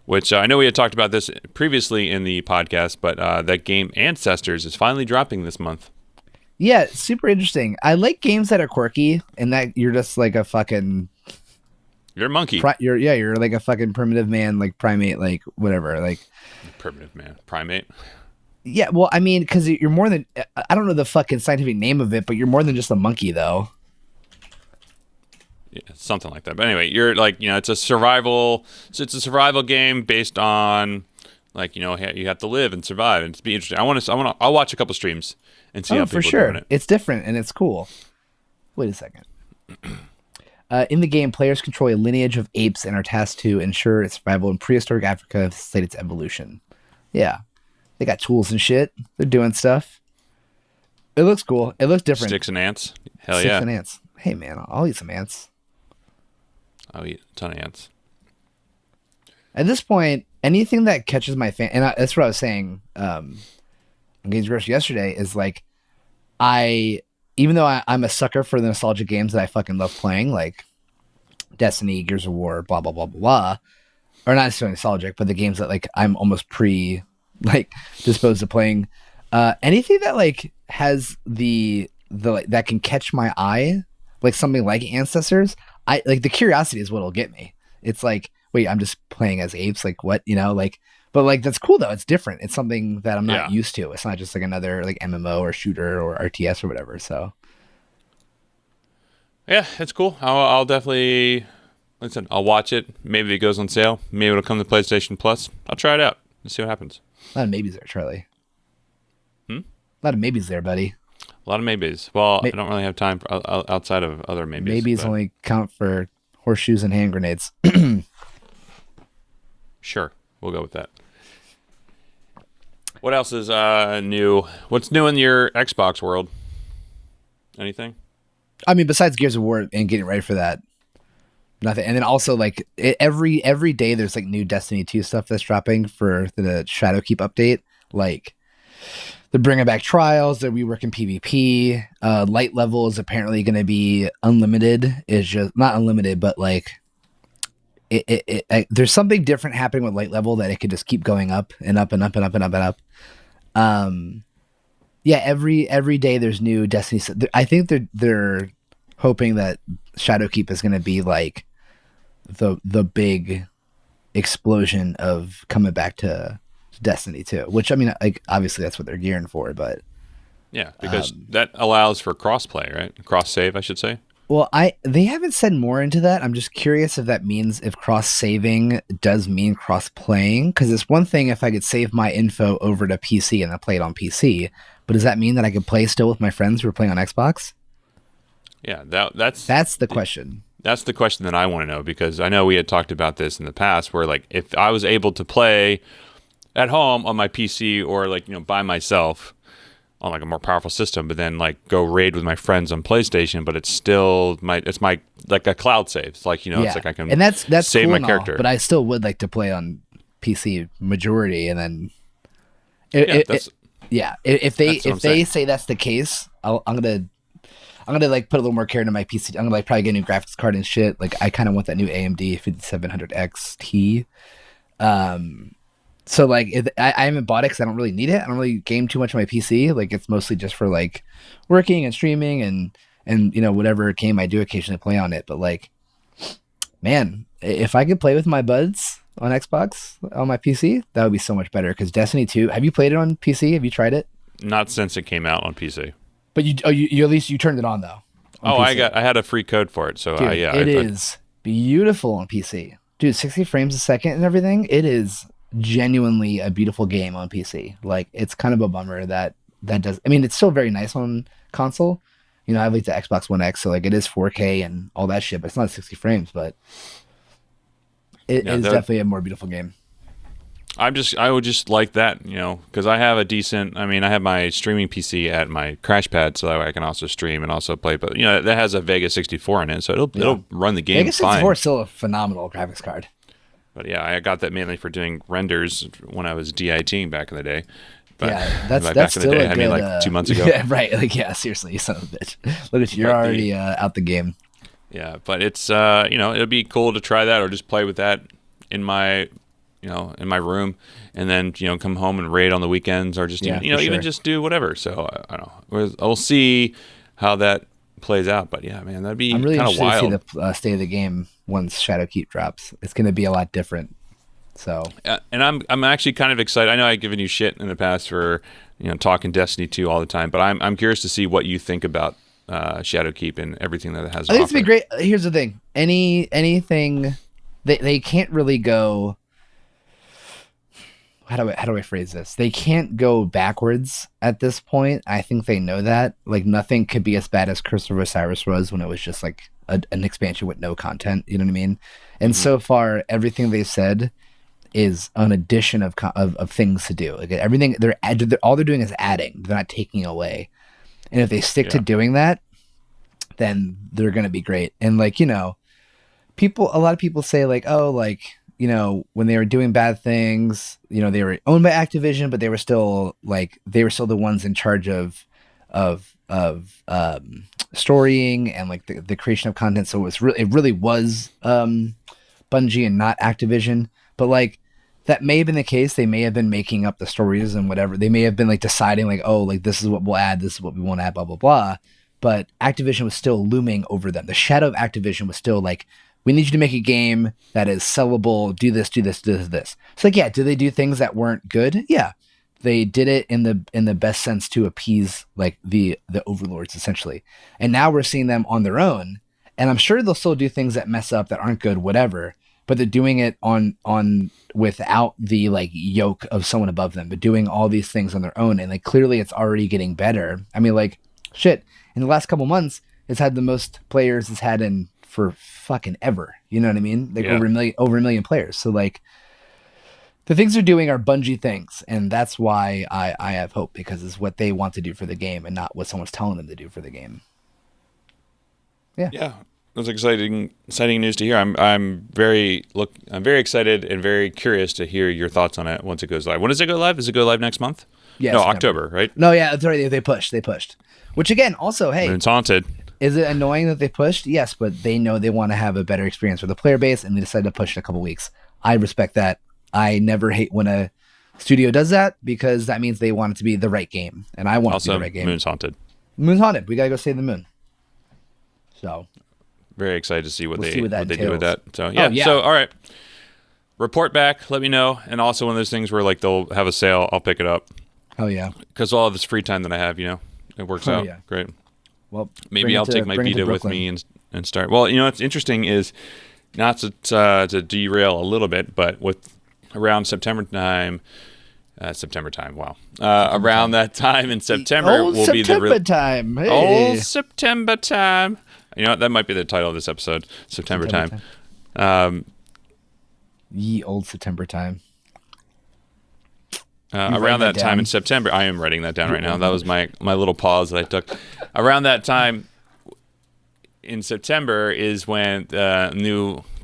Which I know we had talked about this previously in the podcast, but that game Ancestors is finally dropping this month. Yeah, super interesting. I like games that are quirky and that you're just like a fucking You're a monkey. You're like a fucking primitive man, like primate, like whatever, like. Primitive man, primate. Yeah, well, I mean, because you're more than I don't know the fucking scientific name of it, but you're more than just a monkey, though. Yeah, something like that. But anyway, you're like, it's a survival. So it's a survival game based on, like, you have to live and survive, and it's be interesting. I'll watch a couple streams and see how people for sure. are doing it. It's different and it's cool. Wait a second. In the game, players control a lineage of apes and are tasked to ensure its survival in prehistoric Africa and facilitate its evolution. Yeah. They got tools and shit. They're doing stuff. It looks cool. It looks different. Sticks and ants. Hell Sticks yeah. and ants. Hey, man, I'll eat some ants. I'll eat a ton of ants. At this point, anything that catches my that's what I was saying on Games Groceries yesterday, is like, even though I'm a sucker for the nostalgic games that I fucking love playing, like Destiny, Gears of War, blah, blah, blah, blah, blah, or not necessarily nostalgic, but the games that like I'm almost disposed to playing, anything that like has the like, that can catch my eye, like something like Ancestors, I like the curiosity is what'll get me. It's like, wait, I'm just playing as apes, like what, like, but like that's cool though. It's different. It's something that I'm not used to. It's not just like another like MMO or shooter or RTS or whatever. So yeah, it's cool. I'll definitely, like I said, I'll watch it. Maybe it goes on sale. Maybe it'll come to PlayStation Plus. I'll try it out and see what happens. A lot of maybes there, Charlie. A lot of maybes there, buddy. A lot of maybes. Well, I don't really have time for outside of other maybes. Maybes only count for horseshoes and hand grenades. Sure, we'll go with that. What else is new? What's new in your Xbox world? Anything? I mean, besides Gears of War and getting ready for that, nothing. And then also like every day there's like new Destiny 2 stuff that's dropping for the Shadowkeep update. Like they're bringing back trials, they're reworking PvP. Light level is apparently going to be unlimited. It's just not unlimited, but like there's something different happening with light level that it could just keep going up and up and up and up and up and up. Yeah, every day there's new Destiny. I think they're hoping that Shadowkeep is going to be like the big explosion of coming back to Destiny 2, which I mean, like obviously that's what they're gearing for, but yeah, because that allows for cross-play, right? Cross-save, I should say. Well, they haven't said more into that. I'm just curious if that means if cross-saving does mean cross-playing, because it's one thing if I could save my info over to PC and I play it on PC, but does that mean that I could play still with my friends who are playing on Xbox? Yeah, that's the question. That's the question that I want to know, because I know we had talked about this in the past where like if I was able to play at home on my PC or like, by myself on like a more powerful system, but then like go raid with my friends on PlayStation, but it's still my like a cloud save. It's like, it's like I can, and that's save cool my and all, character. but I still would like to play on PC majority. And then if they say that's the case, I'm gonna like put a little more care into my PC. I'm gonna like probably get a new graphics card and shit. Like I kind of want that new AMD 5700 XT. So like I haven't bought it because I don't really need it. I don't really game too much on my PC. Like it's mostly just for like working and streaming and whatever game I do occasionally play on it. But like, man, if I could play with my buds on Xbox on my PC, that would be so much better. Because Destiny 2, have you played it on PC? Have you tried it? Not since it came out on PC. But you at least you turned it on though. I had a free code for it, so dude, it is beautiful on PC, dude. 60 frames a second and everything. It is genuinely a beautiful game on PC. Like it's kind of a bummer that does. I mean, it's still very nice on console. I have like the Xbox One X, so like it is 4K and all that shit, but it's not 60 frames. But it is definitely a more beautiful game. I would just like that, because I have I have my streaming PC at my crash pad, so that way I can also stream and also play. But that has a Vega 64 in it, so it'll run the game Vega 64 fine. is still a phenomenal graphics card. But yeah, I got that mainly for doing renders when I was DITing back in the day. But yeah, that's back still in the day, a good, like 2 months ago. Yeah, right. Like seriously, you son of a bitch. Look at you, you're already out the game. Yeah, but it's it'd be cool to try that or just play with that in my in my room, and then come home and raid on the weekends, or just even just do whatever. So I don't know. We'll see how that plays out. But yeah, man, that'd be I'm really kind of interested wild. to see the state of the game once Shadowkeep drops. It's going to be a lot different. So And I'm actually kind of excited. I know I've given you shit in the past for talking Destiny 2 all the time, but I'm curious to see what you think about Shadowkeep and everything that it has to I think it's offer. been great. Here's the thing: anything they can't really go. How do I phrase this? They can't go backwards at this point. I think they know that. Like nothing could be as bad as Curse of Osiris was when it was just like an expansion with no content. You know what I mean? And so far, everything they said is an addition of things to do. Like everything all they're doing is adding. They're not taking away. And if they stick to doing that, then they're gonna be great. And like a lot of people say like, oh, like when they were doing bad things, they were owned by Activision, but they were still the ones in charge of storying and like the creation of content. So it really was Bungie and not Activision. But like that may have been the case. They may have been making up the stories and whatever. They may have been like deciding like, oh, like this is what we'll add, this is what we won't add, blah blah blah. But Activision was still looming over them. The shadow of Activision was still like, we need you to make a game that is sellable. Do this, do this, do this, this. So like, yeah, did they do things that weren't good? Yeah, they did it in the best sense to appease like the overlords essentially. And now we're seeing them on their own, and I'm sure they'll still do things that mess up, that aren't good, whatever. But they're doing it on without the like yoke of someone above them. But doing all these things on their own, and like clearly it's already getting better. I mean, like shit. In the last couple months, it's had the most players it's had in for fucking ever. You know what I mean? Like over a million players. So like the things they're doing are Bungie things, and that's why I have hope, because it's what they want to do for the game and not what someone's telling them to do for the game. Yeah. That's exciting news to hear. I'm very excited and very curious to hear your thoughts on it once it goes live. When does it go live? Does it go live next month? Yeah, no, September. October, right? No, yeah, that's right. They pushed. Which again, also, hey, It's haunted. Is it annoying that they pushed? Yes, but they know they want to have a better experience for the player base, and they decided to push it a couple weeks. I respect that. I never hate when a studio does that, because that means they want it to be the right game, and I want it to be the right game. Moon's haunted. Moon's haunted. We gotta go save the moon. So very excited to see what they do with that. So yeah. So all right, report back. Let me know. And also one of those things where like they'll have a sale, I'll pick it up. Oh yeah. Because all of this free time that I have, it works out. Yeah. Great. Well, maybe I'll take my Vita with me and start. Well, what's interesting is not to derail a little bit, but with around September time. Wow. Around that time in September will be the September time. Hey. Old September time. That might be the title of this episode. September time. Ye old September time. Around that time in September, I am writing that down right now. That was my little pause that I took. Around that time in September is when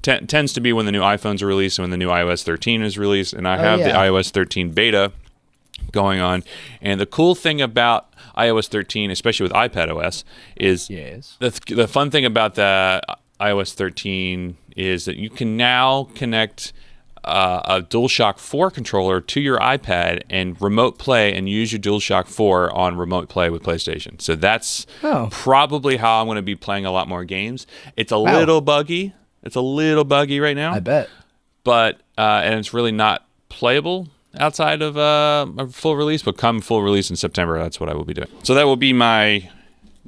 tends to be when the new iPhones are released and when the new iOS 13 is released. And I have the iOS 13 beta going on. And the cool thing about iOS 13, especially with iPadOS, is the fun thing about the iOS 13 is that you can now connect a DualShock 4 controller to your iPad and remote play and use your DualShock 4 on remote play with PlayStation. So that's probably how I'm going to be playing a lot more games. It's a little buggy. It's a little buggy right now. I bet. But and it's really not playable outside of a full release, but come full release in September, that's what I will be doing. So that will be my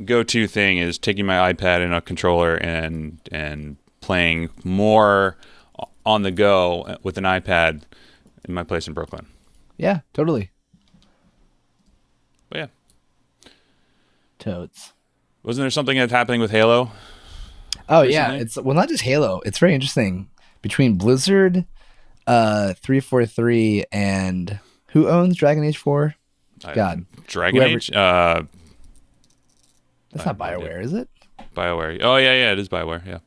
go-to thing, is taking my iPad and a controller and playing more on the go with an iPad in my place in Brooklyn. Yeah, totally. But yeah. Totes. Wasn't there something that's happening with Halo? Oh, recently? Yeah. It's not just Halo. It's very interesting. Between Blizzard, 343, and who owns Dragon Age 4? God. Dragon Age? That's not BioWare, is it? BioWare. Oh, yeah, it is BioWare, yeah.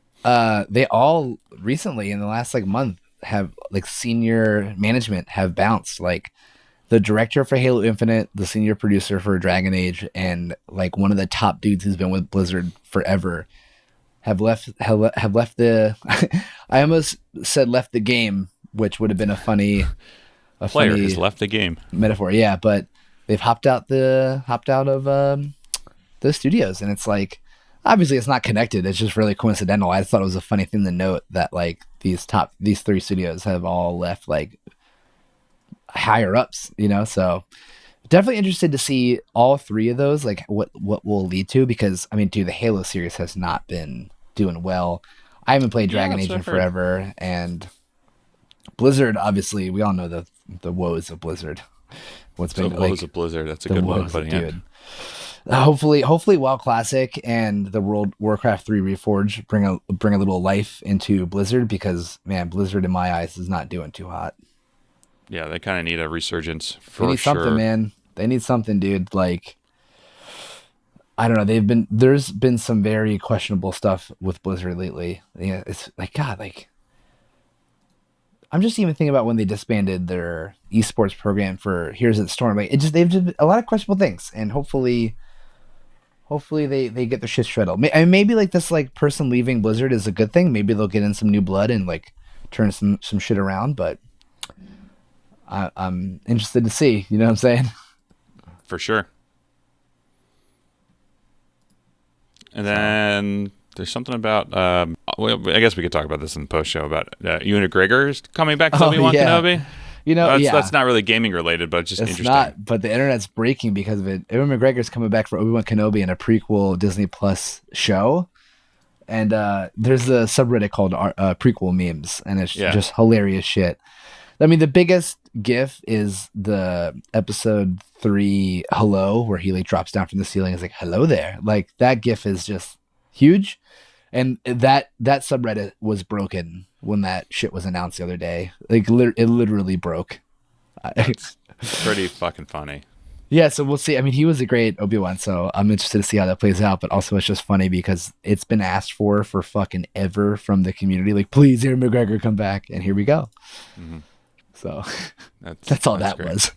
They all recently in the last month have senior management have bounced. Like the director for Halo Infinite, the senior producer for Dragon Age, and one of the top dudes who's been with Blizzard forever have left the I almost said left the game, which would have been a funny player has left the game metaphor. Yeah, but they've hopped out of the studios, and it's like, obviously it's not connected. It's just really coincidental. I just thought it was a funny thing to note that like these 3 studios have all left like higher ups, you know. So definitely interested to see all 3 of those, like what will lead to, because I mean, dude, the Halo series has not been doing well. I haven't played Dragon Age in forever, and Blizzard, obviously, we all know the woes of Blizzard. What's been the woes of Blizzard? That's a good way of putting it. Hopefully, WoW Classic and the World Warcraft 3 Reforged bring a little life into Blizzard, because man, Blizzard in my eyes is not doing too hot. Yeah, they kind of need a resurgence for They need something, man. They need something, dude. Like, I don't know. There's been some very questionable stuff with Blizzard lately. Yeah, it's like, God, like, I'm just even thinking about when they disbanded their esports program for Heroes of the Storm. Like, they've just a lot of questionable things, and hopefully they get their shit shredded. Maybe like this like person leaving Blizzard is a good thing. Maybe they'll get in some new blood and like turn some shit around. But I'm interested to see. You know what I'm saying? For sure. And then there's something about, well, I guess we could talk about this in the post show about Ewan McGregor's coming back to Obi-Wan Kenobi. You know, that's not really gaming related, but it's just interesting. It's not, but the internet's breaking because of it. Ewan McGregor's coming back for Obi-Wan Kenobi in a prequel Disney Plus show. And there's a subreddit called prequel memes, and it's just hilarious shit. I mean, the biggest gif is the episode 3 hello, where he like drops down from the ceiling. It's like, hello there. Like, that gif is just huge. And that subreddit was broken when that shit was announced the other day. Like, it literally broke. It's pretty fucking funny. Yeah, so we'll see. I mean, he was a great Obi-Wan, so I'm interested to see how that plays out. But also, it's just funny because it's been asked for fucking ever from the community. Like, please, Ewan McGregor, come back. And here we go. Mm-hmm. So that's all that great. Was.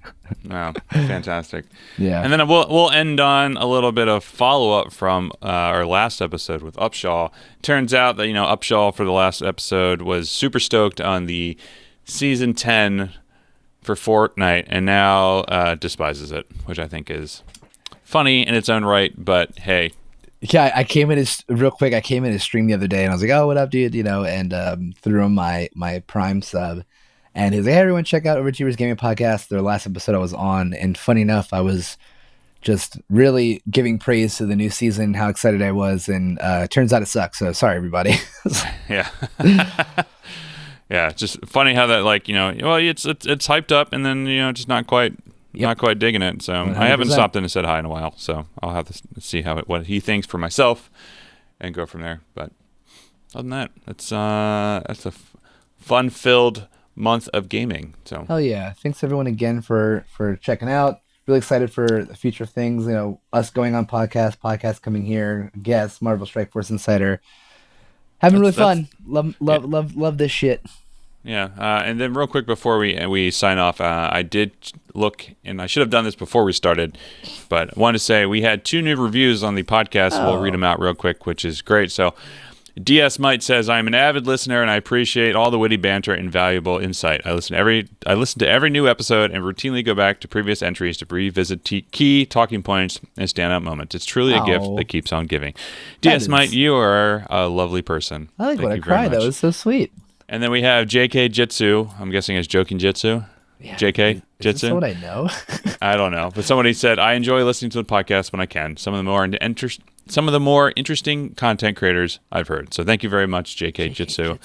Wow, fantastic. Yeah. And then we'll end on a little bit of follow-up from our last episode with Upshaw. Turns out that, Upshaw for the last episode was super stoked on the Season 10 for Fortnite, and now despises it, which I think is funny in its own right, but hey. Yeah, I came in his stream the other day, and I was like, oh, what up, dude? And threw him my Prime sub. And he's like, hey, everyone, check out Overachievers Gaming Podcast. Their last episode I was on. And funny enough, I was just really giving praise to the new season, how excited I was. And it turns out it sucks. So sorry, everybody. Yeah. Yeah, just funny how that, like, well, it's hyped up and then, just not quite digging it. So 100%. I haven't stopped in and said hi in a while. So I'll have to see what he thinks for myself and go from there. But other than that, that's a fun-filled month of gaming. So hell yeah, thanks everyone again for checking out. Really excited for the future things, us going on podcasts coming here, guests, Marvel Strike Force Insider, having really fun. Love this shit. Yeah. And then real quick before we sign off, I did look, and I should have done this before we started, but I wanted to say we had 2 new reviews on the podcast. We'll read them out real quick, which is great. So DS Might says, I'm an avid listener and I appreciate all the witty banter and valuable insight. I listen to every new episode and routinely go back to previous entries to revisit key talking points and standout moments. It's truly a gift that keeps on giving. DS Might, you are a lovely person. I like when I cry, though. It's so sweet. And then we have JK Jitsu. I'm guessing it's Joking Jitsu. Yeah. JK Jitsu. That's what I know. I don't know. But somebody said, I enjoy listening to the podcast when I can. Some of the more interesting content creators I've heard. So thank you very much, JK Jitsu.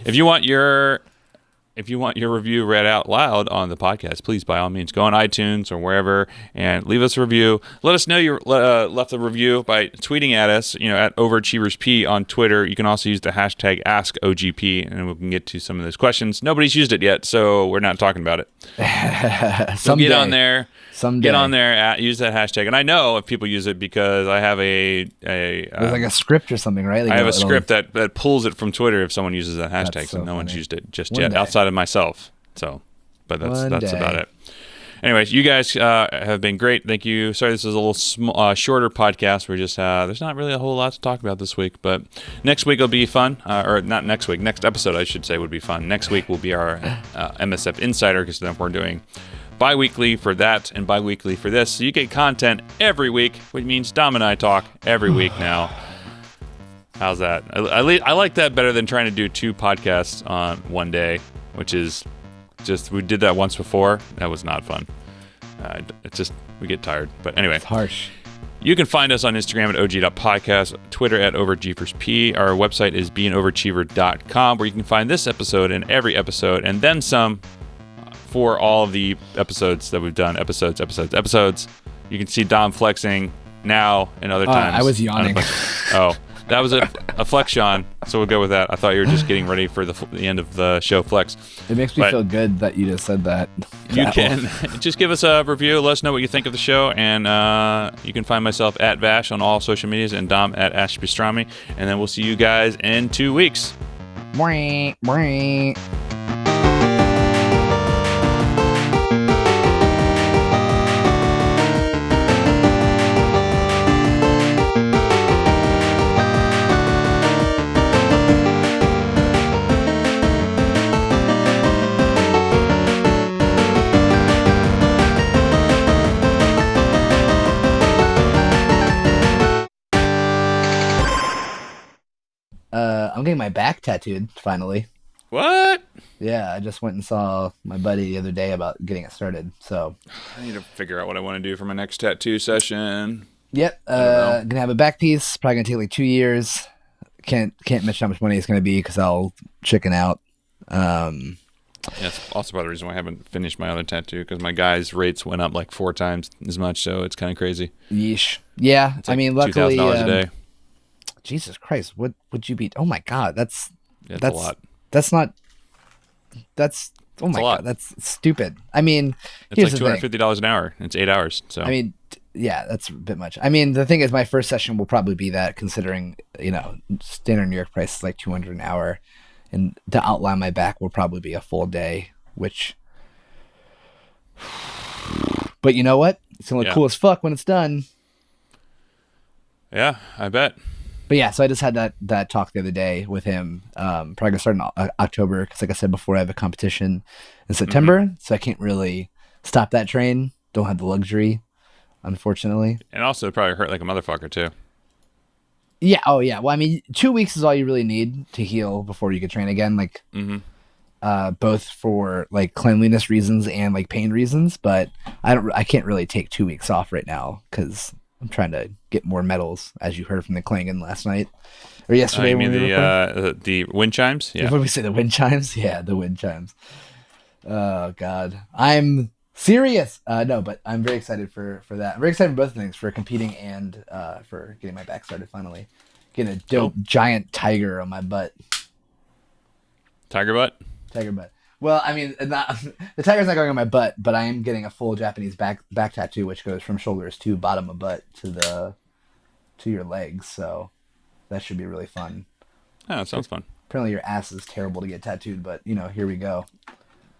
If you want your review read out loud on the podcast, please, by all means, go on iTunes or wherever and leave us a review. Let us know you left a review by tweeting at us, at OverachieversP on Twitter. You can also use the hashtag AskOGP, and we can get to some of those questions. Nobody's used it yet, so we're not talking about it. So get on there. Someday. Get on there, use that hashtag. And I know if people use it because I have there's like a script or something, right? Like I have a script that pulls it from Twitter if someone uses that hashtag. So no one's used it just yet outside of myself. So, but that's about it. Anyways, you guys have been great. Thank you. Sorry, this is a little shorter podcast. We're just there's not really a whole lot to talk about this week, but next week will be fun. Or not next week. Next episode, I should say, would be fun. Next week will be our MSF Insider, because then we're doing bi-weekly for that and bi-weekly for this. So you get content every week, which means Dom and I talk every week now. How's that? I like that better than trying to do 2 podcasts on one day, which is just, we did that once before. That was not fun. It's just, we get tired. But anyway. It's harsh. You can find us on Instagram at og.podcast, Twitter at overgeeversp. Our website is beingoverachiever.com, where you can find this episode and every episode, and then some for all of the episodes that we've done. Episodes. You can see Dom flexing now and other times. I was yawning. Oh, that was a flex, Sean. So we'll go with that. I thought you were just getting ready for the end of the show flex. It makes me feel good that you just said that. You can just give us a review. Let us know what you think of the show. And you can find myself at Vash on all social medias and Dom at Ash Pastrami. And then we'll see you guys in 2 weeks. I'm getting my back tattooed finally. What? Yeah, I just went and saw my buddy the other day about getting it started. So I need to figure out what I want to do for my next tattoo session. Yep, gonna have a back piece. Probably gonna take like 2 years. Can't mention how much money it's gonna be because I'll chicken out. Yeah, that's also part of the reason why I haven't finished my other tattoo, because my guy's rates went up like 4 times as much, so it's kind of crazy. Yeesh. Yeah, It's like I mean, luckily, $2,000 a day. Jesus Christ, what would you be? Oh my God, that's a lot. That's not. That's oh my a lot. God, that's stupid. I mean, It's here's like the thing. $250 an hour. It's 8 hours. So I mean, yeah, that's a bit much. I mean, the thing is, my first session will probably be that, considering standard New York price is like $200 an hour, and to outline my back will probably be a full day. Which, but you know what? It's gonna look cool as fuck when it's done. Yeah, I bet. But yeah, so I just had that talk the other day with him. Probably gonna start in October because, like I said before, I have a competition in September, so I can't really stop that train. Don't have the luxury, unfortunately. And also, it probably hurt like a motherfucker too. Yeah. Oh yeah. Well, I mean, 2 weeks is all you really need to heal before you could train again. Like, both for like cleanliness reasons and like pain reasons. But I can't really take 2 weeks off right now because I'm trying to get more medals, as you heard from the clanging last night or yesterday. You mean the wind chimes? Yeah. What did we say? The wind chimes? Yeah, the wind chimes. Oh God, I'm serious. No, but I'm very excited for that. I'm very excited for both things, for competing and for getting my back started finally. Getting a dope giant tiger on my butt. Tiger butt? Tiger butt. Well, I mean, the tiger's not going on my butt, but I am getting a full Japanese back tattoo, which goes from shoulders to bottom of butt to your legs. So that should be really fun. Oh, that sounds fun. Apparently, your ass is terrible to get tattooed, but here we go.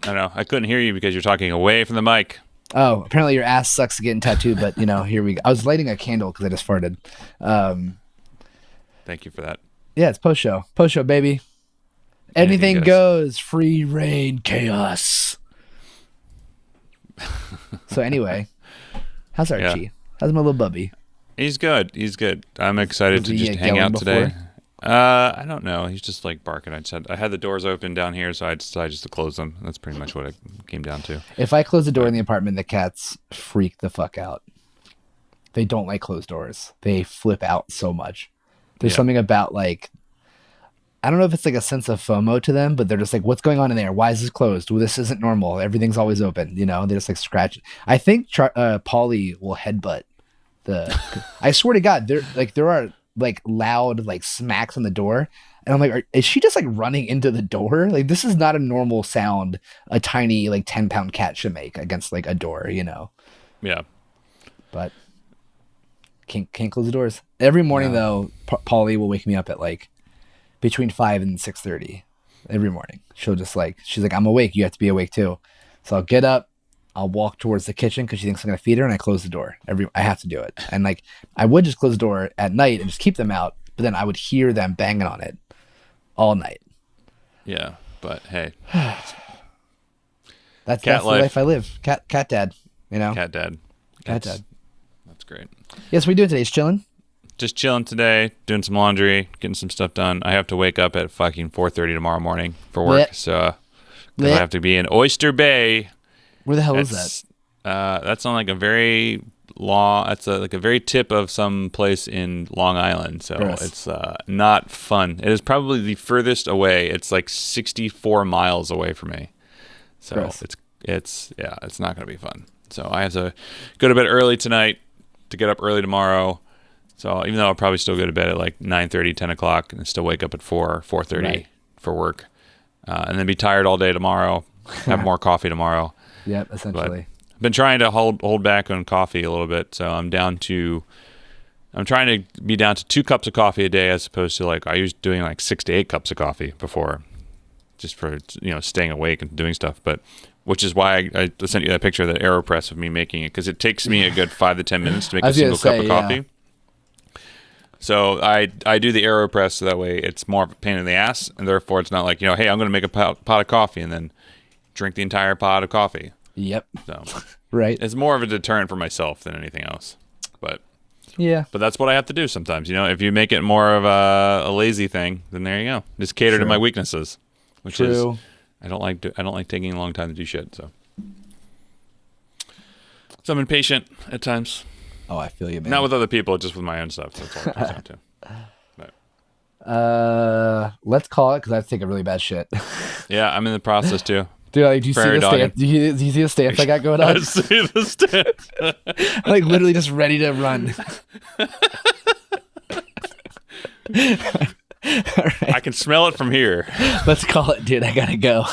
I know. I couldn't hear you because you're talking away from the mic. Oh, apparently your ass sucks to getting tattooed, but here we go. I was lighting a candle because I just farted. Thank you for that. Yeah, it's post show, baby. Anything goes. Free reign, chaos. So anyway, how's Archie? Yeah. How's my little bubby? He's good. I'm excited to just hang out today. I don't know. He's just like barking. I had the doors open down here, so I decided just to close them. That's pretty much what it came down to. If I close the door in the apartment, the cats freak the fuck out. They don't like closed doors. They flip out so much. There's something about like, I don't know if it's like a sense of FOMO to them, but they're just like, what's going on in there? Why is this closed? Well, this isn't normal. Everything's always open. They just like scratch. I think Polly will headbutt I swear to God, there are like loud like smacks on the door. And I'm like, is she just like running into the door? Like, this is not a normal sound a tiny like 10-pound cat should make against like a door, Yeah. But can't close the doors. Every morning though, Polly will wake me up at like between 5 and 6:30 every morning. She'll just like, she's like, I'm awake. You have to be awake too. So I'll get up, I'll walk towards the kitchen because she thinks I'm going to feed her, and I close the door. I have to do it. And like, I would just close the door at night and just keep them out, but then I would hear them banging on it all night. Yeah, but hey. That's the life I live. Cat dad, Cat dad. Cat dad. That's great. Yes, we do it today. It's chilling. just chilling today, doing some laundry, getting some stuff done. I have to wake up at fucking 4:30 tomorrow morning for work, so 'cause I have to be in Oyster Bay. Where the hell is that? That's on like a very long. That's like a very tip of some place in Long Island, so Gross. it's not fun. It is probably the furthest away. It's like 64 miles away from me, so Gross. it's not gonna be fun. So I have to go to bed early tonight to get up early tomorrow. So even though I'll probably still go to bed at like 9:30, 10 o'clock, and still wake up at 4:30 Right. for work, and then be tired all day tomorrow. Have more coffee tomorrow. Yep, essentially. I've been trying to hold back on coffee a little bit, so I'm trying to be down to 2 cups of coffee a day as opposed to like I was doing like 6 to 8 cups of coffee before, just for staying awake and doing stuff. But which is why I sent you that picture of the AeroPress of me making it, because it takes me a good 5 to 10 minutes to make a single cup of coffee. So I do the AeroPress so that way it's more of a pain in the ass, and therefore it's not like hey, I'm going to make a pot of coffee and then drink the entire pot of coffee. Yep. So right. it's more of a deterrent for myself than anything else. But that's what I have to do sometimes. If you make it more of a lazy thing, then there you go. Just cater to my weaknesses, which is I don't like taking a long time to do shit. So I'm impatient at times. Oh, I feel you, man. Not with other people, just with my own stuff. That's all it comes down to. But. Let's call it because I have to take a really bad shit. Yeah, I'm in the process too. Dude, like, do you see the stance? Do you see the stance I got going on? I see the stance. I'm like literally just ready to run. All right. I can smell it from here. Let's call it, dude. I gotta go.